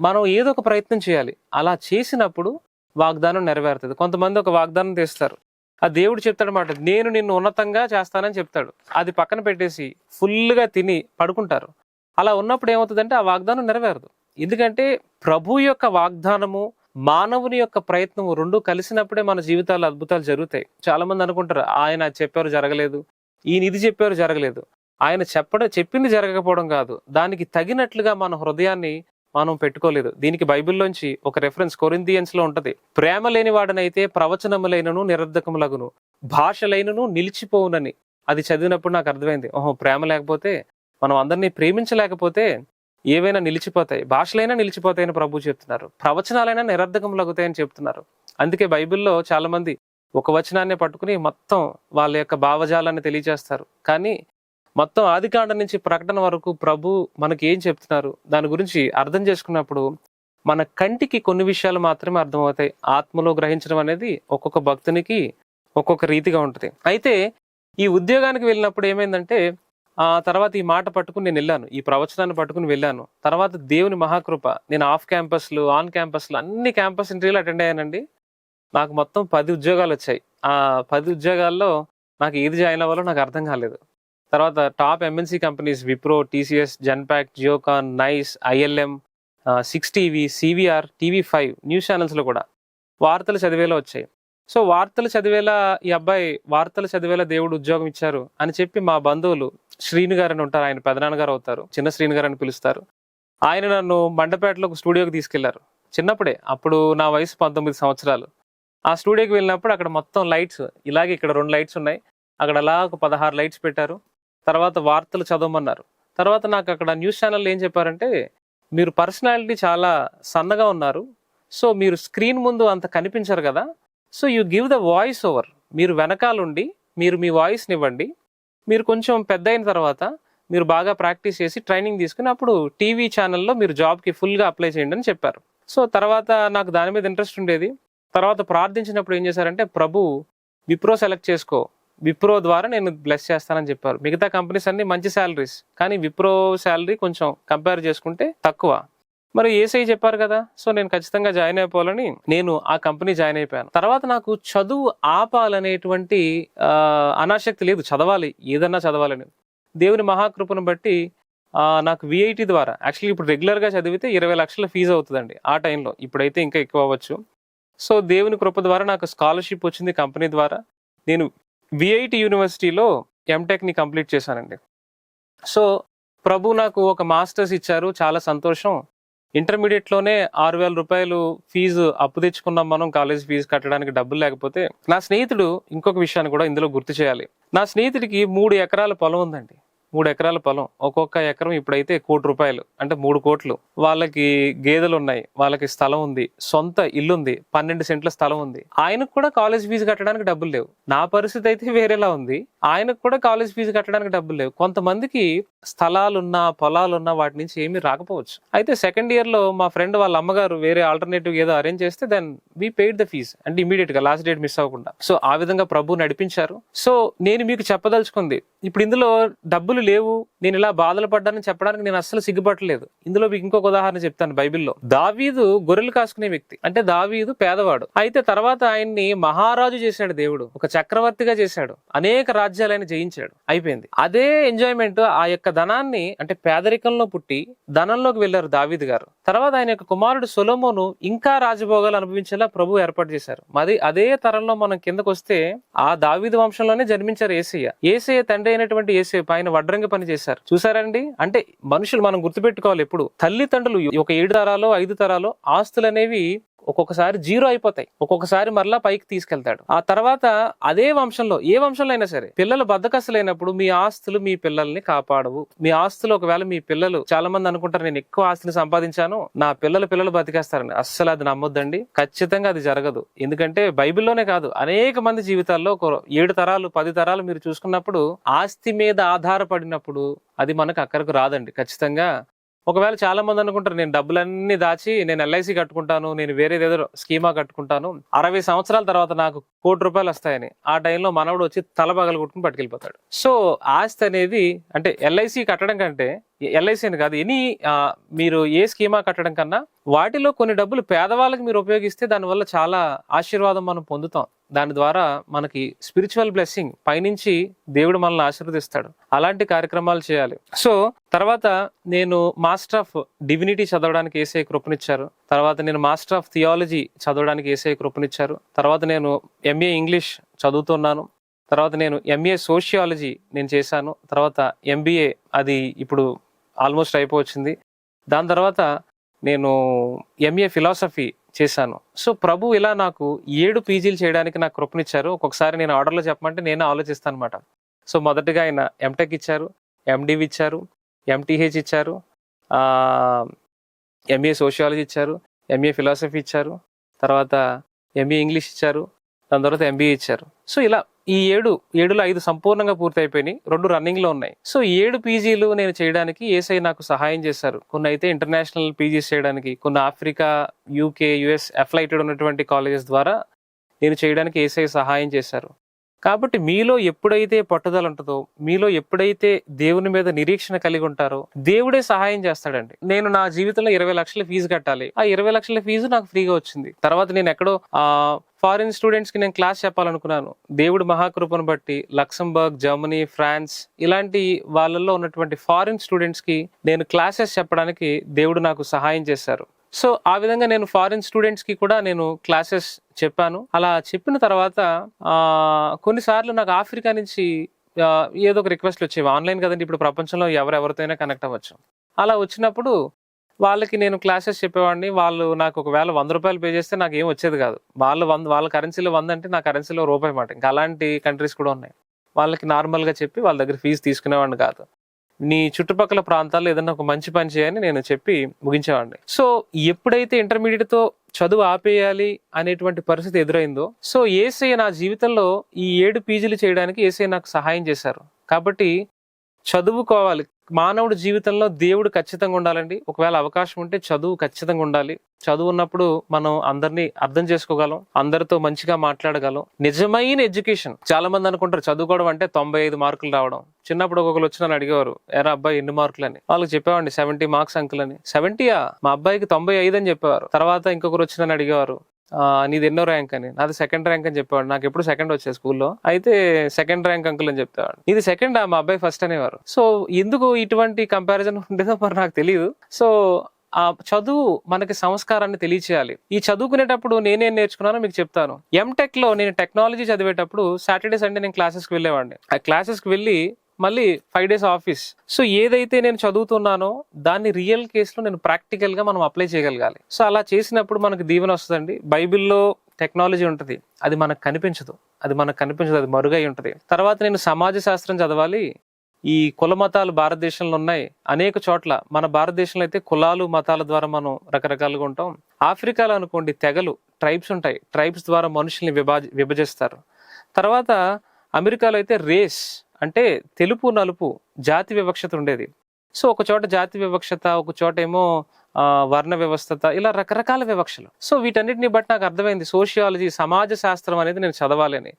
S1: మనం ఏదో ఒక ప్రయత్నం చేయాలి. అలా చేసినప్పుడు వాగ్దానం నెరవేరుతుంది. కొంతమంది ఒక వాగ్దానం తీస్తారు, ఆ దేవుడు చెప్తాడనమాట, నేను నిన్ను ఉన్నతంగా చేస్తానని చెప్తాడు. అది పక్కన పెట్టేసి ఫుల్గా తిని పడుకుంటారు. అలా ఉన్నప్పుడు ఏమవుతుందంటే ఆ వాగ్దానం నెరవేరదు. ఎందుకంటే ప్రభు యొక్క వాగ్దానము, మానవుని యొక్క ప్రయత్నము రెండు కలిసినప్పుడే మన జీవితాల్లో అద్భుతాలు జరుగుతాయి. చాలా మంది అనుకుంటారు ఆయన చెప్పారు జరగలేదు, ఈయన ఇది చెప్పారు జరగలేదు. ఆయన చెప్పింది జరగకపోవడం కాదు, దానికి తగినట్లుగా మన హృదయాన్ని మనం పెట్టుకోలేదు. దీనికి బైబిల్లోంచి ఒక రెఫరెన్స్ కొరింథియన్స్ లో ఉంటది, ప్రేమ లేని వాడనైతే ప్రవచనములైనను నిరర్ధకములగును, భాషలైనను నిలిచిపోవునని. అది చదివినప్పుడు నాకు అర్థమైంది, ప్రేమ లేకపోతే, మనం అందరినీ ప్రేమించలేకపోతే ఏవైనా నిలిచిపోతాయి, భాషలైనా నిలిచిపోతాయని ప్రభు చెప్తున్నారు, ప్రవచనాలైనా నిరర్ధకములగుతాయని చెప్తున్నారు. అందుకే బైబిల్లో చాలా మంది ఒక వచనాన్ని పట్టుకుని మొత్తం వాళ్ళ యొక్క భావజాలాన్ని తెలియజేస్తారు. కానీ మొత్తం ఆదికాండం నుంచి ప్రకటన వరకు ప్రభు మనకి ఏం చెప్తున్నారు దాని గురించి అర్థం చేసుకున్నప్పుడు మన కంటికి కొన్ని విషయాలు మాత్రమే అర్థమవుతాయి. ఆత్మలో గ్రహించడం అనేది ఒక్కొక్క భక్తునికి ఒక్కొక్క రీతిగా ఉంటుంది. అయితే ఈ ఉద్యోగానికి వెళ్ళినప్పుడు ఏమైందంటే, ఆ తర్వాత ఈ మాట పట్టుకుని నేను వెళ్ళాను, ఈ ప్రవచనాన్ని పట్టుకుని వెళ్ళాను. తర్వాత దేవుని మహాకృప, నేను ఆఫ్ క్యాంపస్లు, ఆన్ క్యాంపస్లు, అన్ని క్యాంపస్ ఇంటర్వ్యూలు అటెండ్ అయ్యానండి. నాకు మొత్తం 10 ఉద్యోగాలు వచ్చాయి. ఆ 10 ఉద్యోగాల్లో నాకు ఏది జాయిన్ అవ్వాలో నాకు అర్థం కాలేదు. తర్వాత top MNC companies Wipro, TCS, Genpact, జియోకాన్, నైస్, ILM, 6TV, CVR, TV5 news ఛానల్స్లో కూడా వార్తలు చదివేలా వచ్చాయి. సో వార్తలు చదివేలా ఈ అబ్బాయి వార్తలు చదివేలా దేవుడు ఉద్యోగం ఇచ్చారు అని చెప్పి మా బంధువులు శ్రీను గారు అని ఉంటారు, ఆయన పెదనాన్నగారు అవుతారు, చిన్న శ్రీను గారు అని పిలుస్తారు. ఆయన నన్ను మండపేటలో ఒక స్టూడియోకి తీసుకెళ్లారు చిన్నప్పుడే. అప్పుడు నా వయసు 19 సంవత్సరాలు. ఆ స్టూడియోకి వెళ్ళినప్పుడు అక్కడ మొత్తం లైట్స్, ఇలాగే ఇక్కడ 2 లైట్స్ ఉన్నాయి, అక్కడ అలా ఒక 16 లైట్స్ పెట్టారు. తర్వాత వార్తలు చదవమన్నారు. తర్వాత నాకు అక్కడ న్యూస్ ఛానల్ ఏం చెప్పారంటే, మీరు పర్సనాలిటీ చాలా సన్నగా ఉన్నారు, సో మీరు స్క్రీన్ ముందు అంత కనిపించరు కదా, so you give the voice over, మీరు వెనకాలండి మీరు మీ వాయిస్ని ఇవ్వండి, మీరు కొంచెం పెద్ద అయిన తర్వాత మీరు బాగా ప్రాక్టీస్ చేసి ట్రైనింగ్ తీసుకుని అప్పుడు టీవీ ఛానల్లో మీరు జాబ్కి ఫుల్గా అప్లై చేయండి అని చెప్పారు. సో తర్వాత నాకు దాని మీద ఇంట్రెస్ట్ ఉండేది. తర్వాత ప్రార్థించినప్పుడు ఏం చేశారంటే, ప్రభు విప్రో సెలెక్ట్ చేసుకో, విప్రో ద్వారా నేను బ్లెస్ చేస్తానని చెప్పారు. మిగతా కంపెనీస్ అన్ని మంచి శాలరీస్, కానీ విప్రో శాలరీ కొంచెం కంపేర్ చేసుకుంటే తక్కువ. మరి ఏసై చెప్పారు కదా, సో నేను ఖచ్చితంగా జాయిన్ అయిపోవాలని నేను ఆ కంపెనీ జాయిన్ అయిపోయాను. తర్వాత నాకు చదువు ఆపాలనేటువంటి అనాసక్తి లేదు, చదవాలి, ఏదన్నా చదవాలని. దేవుని మహాకృపను బట్టి నాకు విఐటి ద్వారా, యాక్చువల్లీ ఇప్పుడు రెగ్యులర్గా చదివితే 20 లక్షల ఫీజు అవుతుందండి ఆ టైంలో, ఇప్పుడైతే ఇంకా ఎక్కువ అవ్వచ్చు. సో దేవుని కృప ద్వారా నాకు స్కాలర్షిప్ వచ్చింది కంపెనీ ద్వారా. నేను విఐటి యూనివర్సిటీలో ఎంటెక్ని కంప్లీట్ చేశానండి. సో ప్రభు నాకు ఒక మాస్టర్స్ ఇచ్చారు, చాలా సంతోషం. ఇంటర్మీడియట్లోనే 6,000 రూపాయలు ఫీజు అప్పు తెచ్చుకున్నాం మనం, కాలేజ్ ఫీజు కట్టడానికి డబ్బులు లేకపోతే. నా స్నేహితుడు, ఇంకొక విషయాన్ని కూడా ఇందులో గుర్తు చేయాలి, నా స్నేహితుడికి 3 ఎకరాల పొలం ఉందండి. 3 ఎకరాల పొలం, ఒక్కొక్క ఎకరం ఇప్పుడైతే ₹1,00,00,000, అంటే 3 కోట్లు. వాళ్ళకి గేదెలు ఉన్నాయి, వాళ్ళకి స్థలం ఉంది, సొంత ఇల్లు ఉంది, 12 సెంట్ల స్థలం ఉంది. ఆయనకు కూడా కాలేజ్ ఫీజు కట్టడానికి డబ్బులు లేవు. నా పరిస్థితి అయితే వేరేలా ఉంది, ఆయనకు కూడా కాలేజ్ ఫీజు కట్టడానికి డబ్బులు లేవు. కొంతమందికి స్థలాలున్నా పొలాలున్నా వాటి నుంచి ఏమీ రాకపోవచ్చు. అయితే సెకండ్ ఇయర్ లో మా ఫ్రెండ్ వాళ్ళ అమ్మగారు వేరే ఆల్టర్నేటివ్ ఏదో అరేంజ్ చేస్తే then we paid the fees, అంటే ఇమీడియట్ గా లాస్ట్ డేట్ మిస్ అవ్వకుండా. సో ఆ విధంగా ప్రభు నడిపించారు. సో నేను మీకు చెప్పదలుచుకుంది, ఇప్పుడు ఇందులో డబ్బులు లేవు, నేను ఇలా బాధలు పడ్డానని చెప్పడానికి నేను అస్సలు సిగ్గుపట్టలేదు. ఇందులో మీకు ఇంకొక ఉదాహరణ చెప్తాను. బైబిల్లో దావీదు గొర్రెలు కాసుకునే వ్యక్తి, అంటే దావీదు పేదవాడు. అయితే తర్వాత ఆయన్ని మహారాజు చేశాడు దేవుడు, ఒక చక్రవర్తిగా చేశాడు, అనేక రాజ్యాలు ఆయన జయించాడు, అయిపోయింది. అదే ఎంజాయ్మెంట్ ఆ యొక్క ధనాన్ని, అంటే పేదరికంలో పుట్టి ధనంలోకి వెళ్లారు దావీదు గారు. తర్వాత ఆయన యొక్క కుమారుడు సొలొమోను ఇంకా రాజభోగాలు అనుభవించేలా ప్రభు ఏర్పాటు చేశారు. మరి అదే తరంలో మనం కిందకు వస్తే ఆ దావీదు వంశంలోనే జన్మించారు యేసయ్య తండ్రి అయినటువంటి యేసయ్య పైన వడ్రంగి పని చేశారు. చూసారండి? అంటే మనుషులు మనం గుర్తుపెట్టుకోవాలి, ఎప్పుడు తల్లిదండ్రులు ఒక 7 తరాలో 5 తరాలో ఆస్తులు అనేవి ఒక్కొక్కసారి జీరో అయిపోతాయి, ఒక్కొక్కసారి మరలా పైకి తీసుకెళ్తాడు. ఆ తర్వాత అదే వంశంలో, ఏ వంశంలో అయినా సరే, పిల్లలు బద్దకస్తులైనప్పుడు మీ ఆస్తులు మీ పిల్లల్ని కాపాడవు. మీ ఆస్తులు ఒకవేళ మీ పిల్లలు, చాలా మంది అనుకుంటారు నేను ఎక్కువ ఆస్తిని సంపాదించాను, నా పిల్లలు బతికేస్తారని. అస్సలు అది నమ్మొద్దండి, ఖచ్చితంగా అది జరగదు. ఎందుకంటే బైబిల్లోనే కాదు, అనేక మంది జీవితాల్లో 7 తరాలు 10 తరాలు మీరు చూసుకున్నప్పుడు ఆస్తి మీద ఆధారపడినప్పుడు అది మనకు అక్కడికి రాదండి ఖచ్చితంగా. ఒకవేళ చాలా మంది అనుకుంటారు నేను డబ్బులన్నీ దాచి నేను ఎల్ఐసి కట్టుకుంటాను, నేను వేరేదేదో స్కీమా కట్టుకుంటాను, 60 సంవత్సరాల తర్వాత నాకు ₹1,00,00,000 వస్తాయని. ఆ టైంలో మనవడు వచ్చి తల పగలు కొట్టుకుని పట్టుకెళ్ళిపోతాడు. సో ఆస్తి అనేది, అంటే ఎల్ఐసి కట్టడం కంటే, ఎల్ఐసి అని కాదు, మీరు ఏ స్కీమా కట్టడం కన్నా వాటిలో కొన్ని డబ్బులు పేదవాళ్ళకి మీరు ఉపయోగిస్తే దానివల్ల చాలా ఆశీర్వాదం మనం పొందుతాం. దాని ద్వారా మనకి స్పిరిచువల్ బ్లెస్సింగ్ పైనుంచి దేవుడు మనల్ని ఆశీర్వదిస్తాడు. అలాంటి కార్యక్రమాలు చేయాలి. సో తర్వాత నేను మాస్టర్ ఆఫ్ డివినిటీ చదవడానికి యేసయ్య కృపనిచ్చారు. తర్వాత నేను మాస్టర్ ఆఫ్ థియాలజీ చదవడానికి యేసయ్య కృపనిచ్చారు. తర్వాత నేను ఎంఏ ఇంగ్లీష్ చదువుతున్నాను. తర్వాత నేను ఎంఏ సోషియాలజీ నేను చేశాను. తర్వాత ఎంబీఏ, అది ఇప్పుడు ఆల్మోస్ట్ అయిపోవచ్చింది. దాని తర్వాత నేను ఎంఏ ఫిలాసఫీ చేశాను. సో ప్రభు ఇలా నాకు 7 పీజీలు చేయడానికి నాకు కృపనిచ్చారు. ఒక్కొక్కసారి నేను ఆర్డర్లో చెప్పమంటే నేను ఆలోచిస్తాను అనమాట. సో మొదటగా ఆయన ఎంటెక్ ఇచ్చారు, ఎండివి ఇచ్చారు, ఎంటీహెచ్ ఇచ్చారు, ఎంఏ సోషియాలజీ ఇచ్చారు, ఎంఏ ఫిలాసఫీ ఇచ్చారు, తర్వాత ఎంఏ ఇంగ్లీష్ ఇచ్చారు, దాని తర్వాత ఎంబీఏ ఇచ్చారు. సో ఇలా ఈ 7లో 5 సంపూర్ణంగా పూర్తి అయిపోయినాయి, 2 రన్నింగ్ లో ఉన్నాయి. సో 7 పీజీలు నేను చేయడానికి యేసయ్య నాకు సహాయం చేశారు. కొన్ని అయితే ఇంటర్నేషనల్ పీజీస్ చేయడానికి, కొన్ని ఆఫ్రికా, యూకే, యుఎస్ అఫ్లైటెడ్ ఉన్నటువంటి కాలేజెస్ ద్వారా నేను చేయడానికి యేసయ్య సహాయం చేశారు. కాబట్టి మీలో ఎప్పుడైతే పట్టుదల ఉంటుందో, మీలో ఎప్పుడైతే దేవుని మీద నిరీక్షణ కలిగి ఉంటారో దేవుడే సహాయం చేస్తాడండి. నేను నా జీవితంలో 20 లక్షల ఫీజు కట్టాలి, ఆ 20 లక్షల ఫీజు నాకు ఫ్రీగా వచ్చింది. తర్వాత నేను ఎక్కడో ఫారిన్ స్టూడెంట్స్ కి నేను క్లాస్ చెప్పాలనుకున్నాను. దేవుడు మహాకృపను బట్టి లక్సంబర్గ్, జర్మనీ, ఫ్రాన్స్ ఇలాంటి వాళ్ళల్లో ఉన్నటువంటి ఫారిన్ స్టూడెంట్స్ కి నేను క్లాసెస్ చెప్పడానికి దేవుడు నాకు సహాయం చేశారు. సో ఆ విధంగా నేను ఫారిన్ స్టూడెంట్స్ కి కూడా నేను క్లాసెస్ చెప్పాను. అలా చెప్పిన తర్వాత కొన్నిసార్లు నాకు ఆఫ్రికా నుంచి ఏదో ఒక రిక్వెస్ట్లు వచ్చేవి. ఆన్లైన్ కదండి, ఇప్పుడు ప్రపంచంలో ఎవరెవరితో అయినా కనెక్ట్ అవ్వచ్చు. అలా వచ్చినప్పుడు వాళ్ళకి నేను క్లాసెస్ చెప్పేవాడిని. వాళ్ళు నాకు ఒకవేళ ₹100 పే చేస్తే నాకు ఏం వచ్చేది కాదు. వాళ్ళ కరెన్సీలో 100 అంటే నా కరెన్సీలో రూపాయి మాట. ఇంకా అలాంటి కంట్రీస్ కూడా ఉన్నాయి. వాళ్ళకి నార్మల్గా చెప్పి వాళ్ళ దగ్గర ఫీజు తీసుకునేవాడిని కాదు. నీ చుట్టుపక్కల ప్రాంతాల్లో ఏదైనా ఒక మంచి పని చేయని నేను చెప్పి ముగించేవాడిని. సో ఎప్పుడైతే ఇంటర్మీడియట్ తో చదువు ఆపేయాలి అనేటువంటి పరిస్థితి ఎదురైందో, సో యేసయ్య నా జీవితంలో ఈ 7 పీజీలు చేయడానికి యేసయ్య నాకు సహాయం చేశారు. కాబట్టి చదువుకోవాలి. మానవుడి జీవితంలో దేవుడు ఖచ్చితంగా ఉండాలండి. ఒకవేళ అవకాశం ఉంటే చదువు ఖచ్చితంగా ఉండాలి. చదువు ఉన్నప్పుడు మనం అందరినీ అర్థం చేసుకోగలం, అందరితో మంచిగా మాట్లాడగలం. నిజమైన ఎడ్యుకేషన్. చాలా మంది అనుకుంటారు చదువుకోవడం అంటే 95 మార్కులు రావడం. చిన్నప్పుడు ఒక్కొక్కరు వచ్చి నన్ను అడిగేవారు, ఎరా అబ్బాయి ఎన్ని మార్కులు అని. వాళ్ళకి చెప్పేవాడిని 70 మార్క్స్ అంకుల్ అని. 70యా? మా అబ్బాయికి 95 అని చెప్పేవారు. తర్వాత ఇంకొకరు వచ్చి నన్ను అడిగేవారు, నీది ఎన్నో ర్యాంక్ అని. నాది 2nd ర్యాంక్ అని చెప్పేవాడు. నాకు ఎప్పుడు 2nd వచ్చేది స్కూల్లో. అయితే 2nd ర్యాంక్ అంకుల్ అని చెప్పేవాడు. ఇది 2nd, మా అబ్బాయి 1st అనేవారు. సో ఎందుకు ఇటువంటి కంపారిజన్ ఉండేదో మరి నాకు తెలియదు. సో ఆ చదువు మనకి సంస్కారాన్ని తెలియచేయాలి. ఈ చదువుకునేటప్పుడు నేనేం నేర్చుకున్నానో మీకు చెప్తాను. ఎంటెక్ లో నేను టెక్నాలజీ చదివేటప్పుడు సాటర్డే సండే నేను క్లాసెస్కి వెళ్ళేవాడిని. ఆ క్లాసెస్కి వెళ్ళి మళ్ళీ 5 days ఆఫీస్. సో ఏదైతే నేను చదువుతున్నానో దాన్ని రియల్ కేసులో నేను ప్రాక్టికల్ గా మనం అప్లై చేయగలగాలి. సో అలా చేసినప్పుడు మనకు దీవెన వస్తుందండి. బైబిల్లో టెక్నాలజీ ఉంటుంది, అది మనకు కనిపించదు, అది మరుగై ఉంటుంది. తర్వాత నేను సమాజ శాస్త్రం చదవాలి. ఈ కుల మతాలు భారతదేశంలో ఉన్నాయి అనేక చోట్ల. మన భారతదేశంలో అయితే కులాలు మతాల ద్వారా మనం రకరకాలుగా ఉంటాం. ఆఫ్రికాలో అనుకోండి తెగలు, ట్రైబ్స్ ఉంటాయి. ట్రైబ్స్ ద్వారా మనుషుల్ని విభజిస్తారు. తర్వాత అమెరికాలో అయితే రేస్ అంటే తెలుపు నలుపు జాతి వివక్షత ఉండేది. సో ఒక చోట జాతి వివక్షత, ఒక చోట ఏమో వర్ణ వ్యవస్థత, ఇలా రకరకాల వివక్షలు. సో వీటన్నిటిని బట్టి నాకు అర్థమైంది సోషియాలజీ, సమాజ శాస్త్రం అనేది నేను చదవాలని.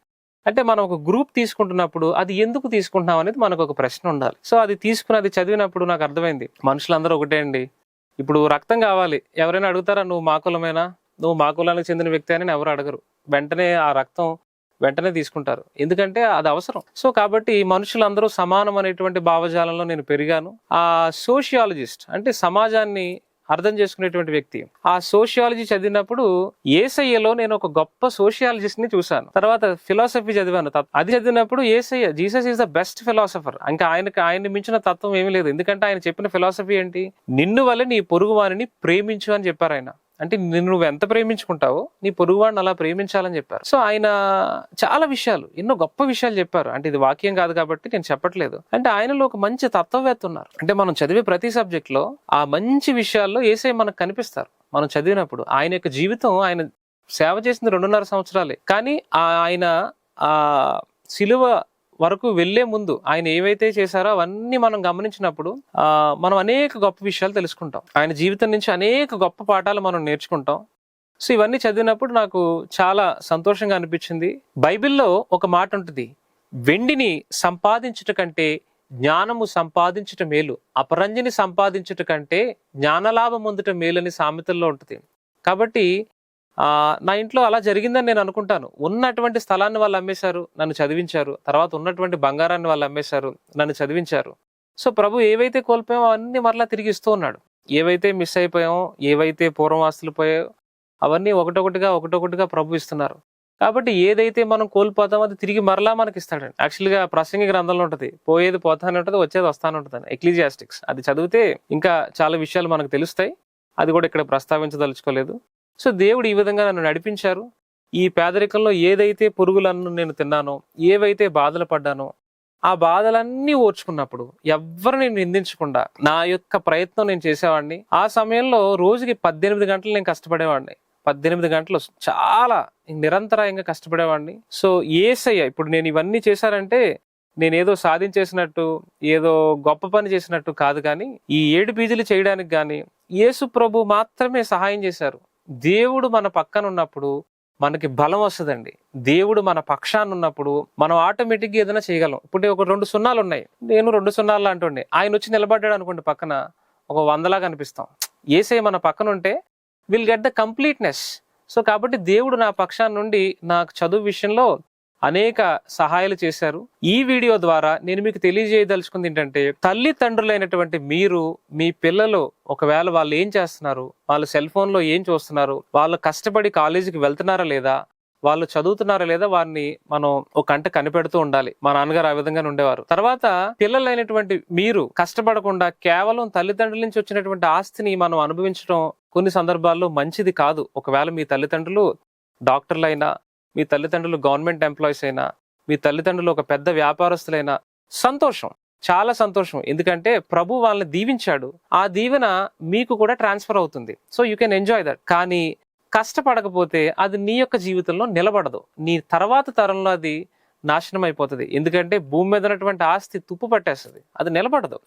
S1: అంటే మనం ఒక గ్రూప్ తీసుకుంటున్నప్పుడు అది ఎందుకు తీసుకుంటున్నాం అనేది మనకు ఒక ప్రశ్న ఉండాలి. సో అది తీసుకుని అది చదివినప్పుడు నాకు అర్థమైంది, మనుషులందరూ ఒకటే అండి. ఇప్పుడు రక్తం కావాలి, ఎవరైనా అడుగుతారా నువ్వు మా కులమేనా, నువ్వు మా కులానికి చెందిన వ్యక్తి అని ఎవరు అడగరు. వెంటనే ఆ రక్తం వెంటనే తీసుకుంటారు, ఎందుకంటే అది అవసరం. సో కాబట్టి మనుషులందరూ సమానం అనేటువంటి భావజాలంలో నేను పెరిగాను. ఆ సోషియాలజిస్ట్ అంటే సమాజాన్ని అర్థం చేసుకునేటువంటి వ్యక్తి. ఆ సోషియాలజీ చదివినప్పుడు యేసయ్యలో నేను ఒక గొప్ప సోషియాలజిస్ట్ ని చూశాను. తర్వాత ఫిలాసఫీ చదివాను. అది చదివినప్పుడు యేసయ్య, Jesus is the best philosopher. ఇంకా ఆయన్ని మించిన తత్వం ఏమీ లేదు. ఎందుకంటే ఆయన చెప్పిన ఫిలాసఫీ ఏంటి, నిన్ను వల్ల నీ పొరుగు వారిని ప్రేమించు అని చెప్పారు ఆయన. అంటే నిన్ను నువ్వు ఎంత ప్రేమించుకుంటావో నీ పొరుగువాడిని అలా ప్రేమించాలని చెప్పారు. సో ఆయన చాలా విషయాలు, ఎన్నో గొప్ప విషయాలు చెప్పారు. అంటే ఇది వాక్యం కాదు కాబట్టి నేను చెప్పట్లేదు. అంటే ఆయనలో ఒక మంచి తత్వవేత్త ఉన్నారు. అంటే మనం చదివే ప్రతి సబ్జెక్ట్ లో ఆ మంచి విషయాల్లో యేసయ్య మనకు కనిపిస్తారు. మనం చదివినప్పుడు ఆయన యొక్క జీవితం, ఆయన సేవ చేసింది 2.5 సంవత్సరాలే, కానీ ఆయన ఆ సిలువ వరకు వెళ్లే ముందు ఆయన ఏవైతే చేశారో అవన్నీ మనం గమనించినప్పుడు మనం అనేక గొప్ప విషయాలు తెలుసుకుంటాం. ఆయన జీవితం నుంచి అనేక గొప్ప పాఠాలు మనం నేర్చుకుంటాం. సో ఇవన్నీ చదివినప్పుడు నాకు చాలా సంతోషంగా అనిపించింది. బైబిల్లో ఒక మాట ఉంటుంది, వెండిని సంపాదించుట కంటే జ్ఞానము సంపాదించుట మేలు, అపరంజిని సంపాదించుట కంటే జ్ఞానలాభం పొందుట మేలని సామెతల్లో ఉంటుంది. కాబట్టి నా ఇంట్లో అలా జరిగిందని నేను అనుకుంటాను. ఉన్నటువంటి స్థలాన్ని వాళ్ళు అమ్మేశారు, నన్ను చదివించారు. తర్వాత ఉన్నటువంటి బంగారాన్ని వాళ్ళు అమ్మేశారు, నన్ను చదివించారు. సో ప్రభు ఏవైతే కోల్పోయామో అవన్నీ మరలా తిరిగి ఇస్తూ ఉన్నాడు. ఏవైతే మిస్ అయిపోయామో, ఏవైతే పూర్వవాస్తులు పోయాయో అవన్నీ ఒకటొకటిగా ప్రభు ఇస్తున్నారు. కాబట్టి ఏదైతే మనం కోల్పోతామో అది తిరిగి మరలా మనకి ఇస్తాడండి. యాక్చువల్గా ప్రసంగి గ్రంథంలో ఉంటుంది, పోయేది పోతానే ఉంటుంది, వచ్చేది వస్తానే ఉంటుంది. ఎక్లీజియాస్టిక్స్ అది చదివితే ఇంకా చాలా విషయాలు మనకు తెలుస్తాయి. అది కూడా ఇక్కడ ప్రస్తావించదలుచుకోలేదు. సో దేవుడు ఈ విధంగా నన్ను నడిపించారు. ఈ పేదరికంలో ఏదైతే పురుగులను నేను తిన్నానో, ఏవైతే బాధలు పడ్డానో, ఆ బాధలన్నీ ఓర్చుకున్నప్పుడు ఎవరిని నిందించకుండా నా యొక్క ప్రయత్నం నేను చేసేవాడిని. ఆ సమయంలో రోజుకి 18 గంటలు నేను కష్టపడేవాడిని. 18 గంటలు చాలా నిరంతరాయంగా కష్టపడేవాడిని. సో యేసయ్య ఇప్పుడు నేను ఇవన్నీ చేశానంటే నేనేదో సాధించేసినట్టు, ఏదో గొప్ప పని చేసినట్టు కాదు, కానీ ఈ 7 పీజీలు చేయడానికి కానీ యేసు ప్రభు మాత్రమే సహాయం చేశారు. దేవుడు మన పక్కన ఉన్నప్పుడు మనకి బలం వస్తుందండి. దేవుడు మన పక్షాన్ని ఉన్నప్పుడు మనం ఆటోమేటిక్గా ఏదైనా చేయగలం. ఇప్పుడు ఒక 2 సున్నాలు ఉన్నాయి, నేను 2 సున్నాలు అంటుండే, ఆయన వచ్చి నిలబడ్డాడు అనుకోండి పక్కన, ఒక 100లా కనిపిస్తాం. యేసయ్య మన పక్కన ఉంటే will get the completeness. So కాబట్టి దేవుడు నా పక్షాన్ని నుండి నాకు చదువు విషయంలో అనేక సహాయాలు చేశారు. ఈ వీడియో ద్వారా నేను మీకు తెలియజేయదలుచుకుంది ఏంటంటే, తల్లిదండ్రులైనటువంటి మీరు మీ పిల్లలు ఒకవేళ వాళ్ళు ఏం చేస్తున్నారు, వాళ్ళు సెల్ ఫోన్ లో ఏం చూస్తున్నారు, వాళ్ళు కష్టపడి కాలేజీకి వెళ్తున్నారా లేదా, వాళ్ళు చదువుతున్నారా లేదా, వారిని మనం ఒక కంట కనిపెడుతూ ఉండాలి. మా నాన్నగారు ఆ విధంగానే ఉండేవారు. తర్వాత పిల్లలైనటువంటి మీరు కష్టపడకుండా కేవలం తల్లిదండ్రుల నుంచి వచ్చినటువంటి ఆస్తిని మనం అనుభవించడం కొన్ని సందర్భాల్లో మంచిది కాదు. ఒకవేళ మీ తల్లిదండ్రులు డాక్టర్లైనా, మీ తల్లిదండ్రులు గవర్నమెంట్ ఎంప్లాయీస్ అయినా, మీ తల్లిదండ్రులు ఒక పెద్ద వ్యాపారస్తులైనా సంతోషం, చాలా సంతోషం. ఎందుకంటే ప్రభు వాళ్ళని దీవించాడు, ఆ దీవెన మీకు కూడా ట్రాన్స్ఫర్ అవుతుంది. So you can enjoy that. కానీ కష్టపడకపోతే అది నీ యొక్క జీవితంలో నిలబడదు, నీ తర్వాత తరంలో అది నాశనం అయిపోతుంది. ఎందుకంటే భూమి మీద ఉన్నటువంటి ఆస్తి తుప్పు పట్టేస్తుంది, అది నిలబడదు.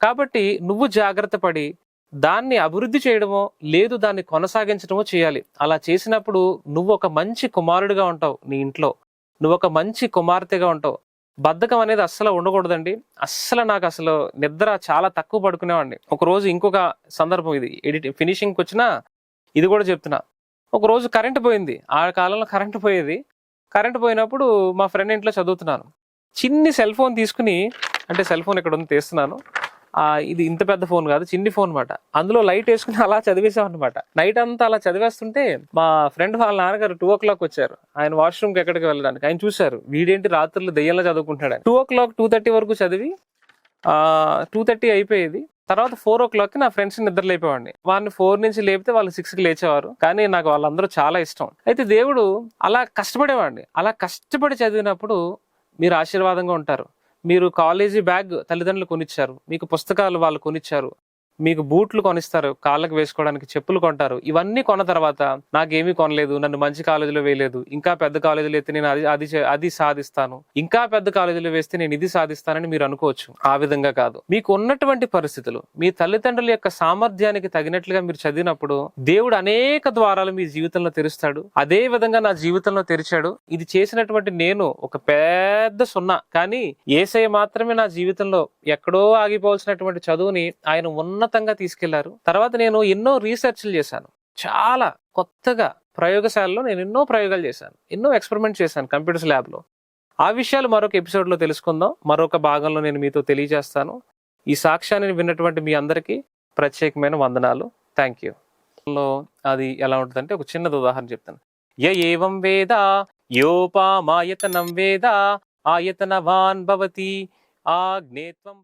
S1: కాబట్టి నువ్వు జాగ్రత్త పడి దాన్ని అభివృద్ధి చేయడమో లేదు దాన్ని కొనసాగించడమో చేయాలి. అలా చేసినప్పుడు నువ్వు ఒక మంచి కుమారుడిగా ఉంటావు, నీ ఇంట్లో నువ్వు ఒక మంచి కుమార్తెగా ఉంటావు. బద్ధకం అనేది అస్సలు ఉండకూడదండి. నాకు అసలు నిద్ర చాలా తక్కువ పడుకునేవాడిని. ఒక రోజు ఇంకొక సందర్భం, ఇది ఫినిషింగ్కి వచ్చినా ఇది కూడా చెప్తున్నా. ఒక రోజు కరెంట్ పోయింది. ఆ కాలంలో కరెంట్ పోయేది. కరెంట్ పోయినప్పుడు మా ఫ్రెండ్ ఇంట్లో చదువుతున్నాను. చిన్ని సెల్ ఫోన్ తీసుకుని, అంటే సెల్ ఫోన్ ఇక్కడ ఉంది తీస్తున్నాను, ఇది ఇంత పెద్ద ఫోన్ కాదు, చిన్ని ఫోన్ అనమాట. అందులో లైట్ వేసుకుని అలా చదివేసాం అనమాట. నైట్ అంతా అలా చదివేస్తుంటే మా ఫ్రెండ్ వాళ్ళ నాన్నగారు 2 o'clock వచ్చారు. ఆయన వాష్రూమ్కి ఎక్కడికి వెళ్ళడానికి. ఆయన చూశారు, వీడేంటి రాత్రులు దెయ్యంలో చదువుకుంటున్నాడు. 2 o'clock 2:30 వరకు చదివి 2:30 అయిపోయేది. తర్వాత 4 o'clock నా ఫ్రెండ్స్ నిద్ర లేపేవాడిని. వాళ్ళని 4 నుంచి లేపితే వాళ్ళు 6కి లేచేవారు. కానీ నాకు వాళ్ళందరూ చాలా ఇష్టం. అయితే దేవుడు అలా కష్టపడేవాడిని. అలా కష్టపడి చదివినప్పుడు మీరు ఆశీర్వాదంగా ఉంటారు. మీరు కాలేజీ బ్యాగ్ తల్లిదండ్రులు కొనిచ్చారు, మీకు పుస్తకాలు వాళ్ళు కొనిచ్చారు, మీకు బూట్లు కొనిస్తారు, కాళ్ళకు వేసుకోవడానికి చెప్పులు కొంటారు. ఇవన్నీ కొన్న తర్వాత నాకేమీ కొనలేదు, నన్ను మంచి కాలేజీలో వేయలేదు, ఇంకా పెద్ద కాలేజీలో అయితే నేను అది సాధిస్తాను, ఇంకా పెద్ద కాలేజీలో వేస్తే నేను ఇది సాధిస్తానని మీరు అనుకోవచ్చు. ఆ విధంగా కాదు. మీకు ఉన్నటువంటి పరిస్థితులు, మీ తల్లిదండ్రుల యొక్క సామర్థ్యానికి తగినట్లుగా మీరు చదివినప్పుడు దేవుడు అనేక ద్వారాలు మీ జీవితంలో తెరుస్తాడు. అదే విధంగా నా జీవితంలో తెరిచాడు. ఇది చేసినటువంటి నేను ఒక పెద్ద సున్నా, కానీ యేసయ్య మాత్రమే నా జీవితంలో ఎక్కడో ఆగిపోవాల్సినటువంటి చదువుని ఆయన ఉన్నతంగా తీసుకెళ్లారు. తర్వాత నేను ఎన్నో రీసెర్చ్లు చేశాను, చాలా కొత్తగా ప్రయోగశాలలో నేను ఎన్నో ప్రయోగాలు చేశాను, ఎన్నో ఎక్స్పెరిమెంట్ చేశాను కంప్యూటర్స్ ల్యాబ్లో. ఆ విషయాలు మరొక ఎపిసోడ్లో తెలుసుకుందాం. మరొక భాగంలో నేను మీతో తెలియజేస్తాను. ఈ సాక్ష్యాన్ని విన్నటువంటి మీ అందరికీ ప్రత్యేకమైన వందనాలు. Thank you. అది ఎలా ఉంటుందంటే ఒక చిన్నది ఉదాహరణ చెప్తాను. ఏవం వేద యోపామాయతనం వేద ఆయతనవాన్ భవతి ఆజ్ఞేత్వం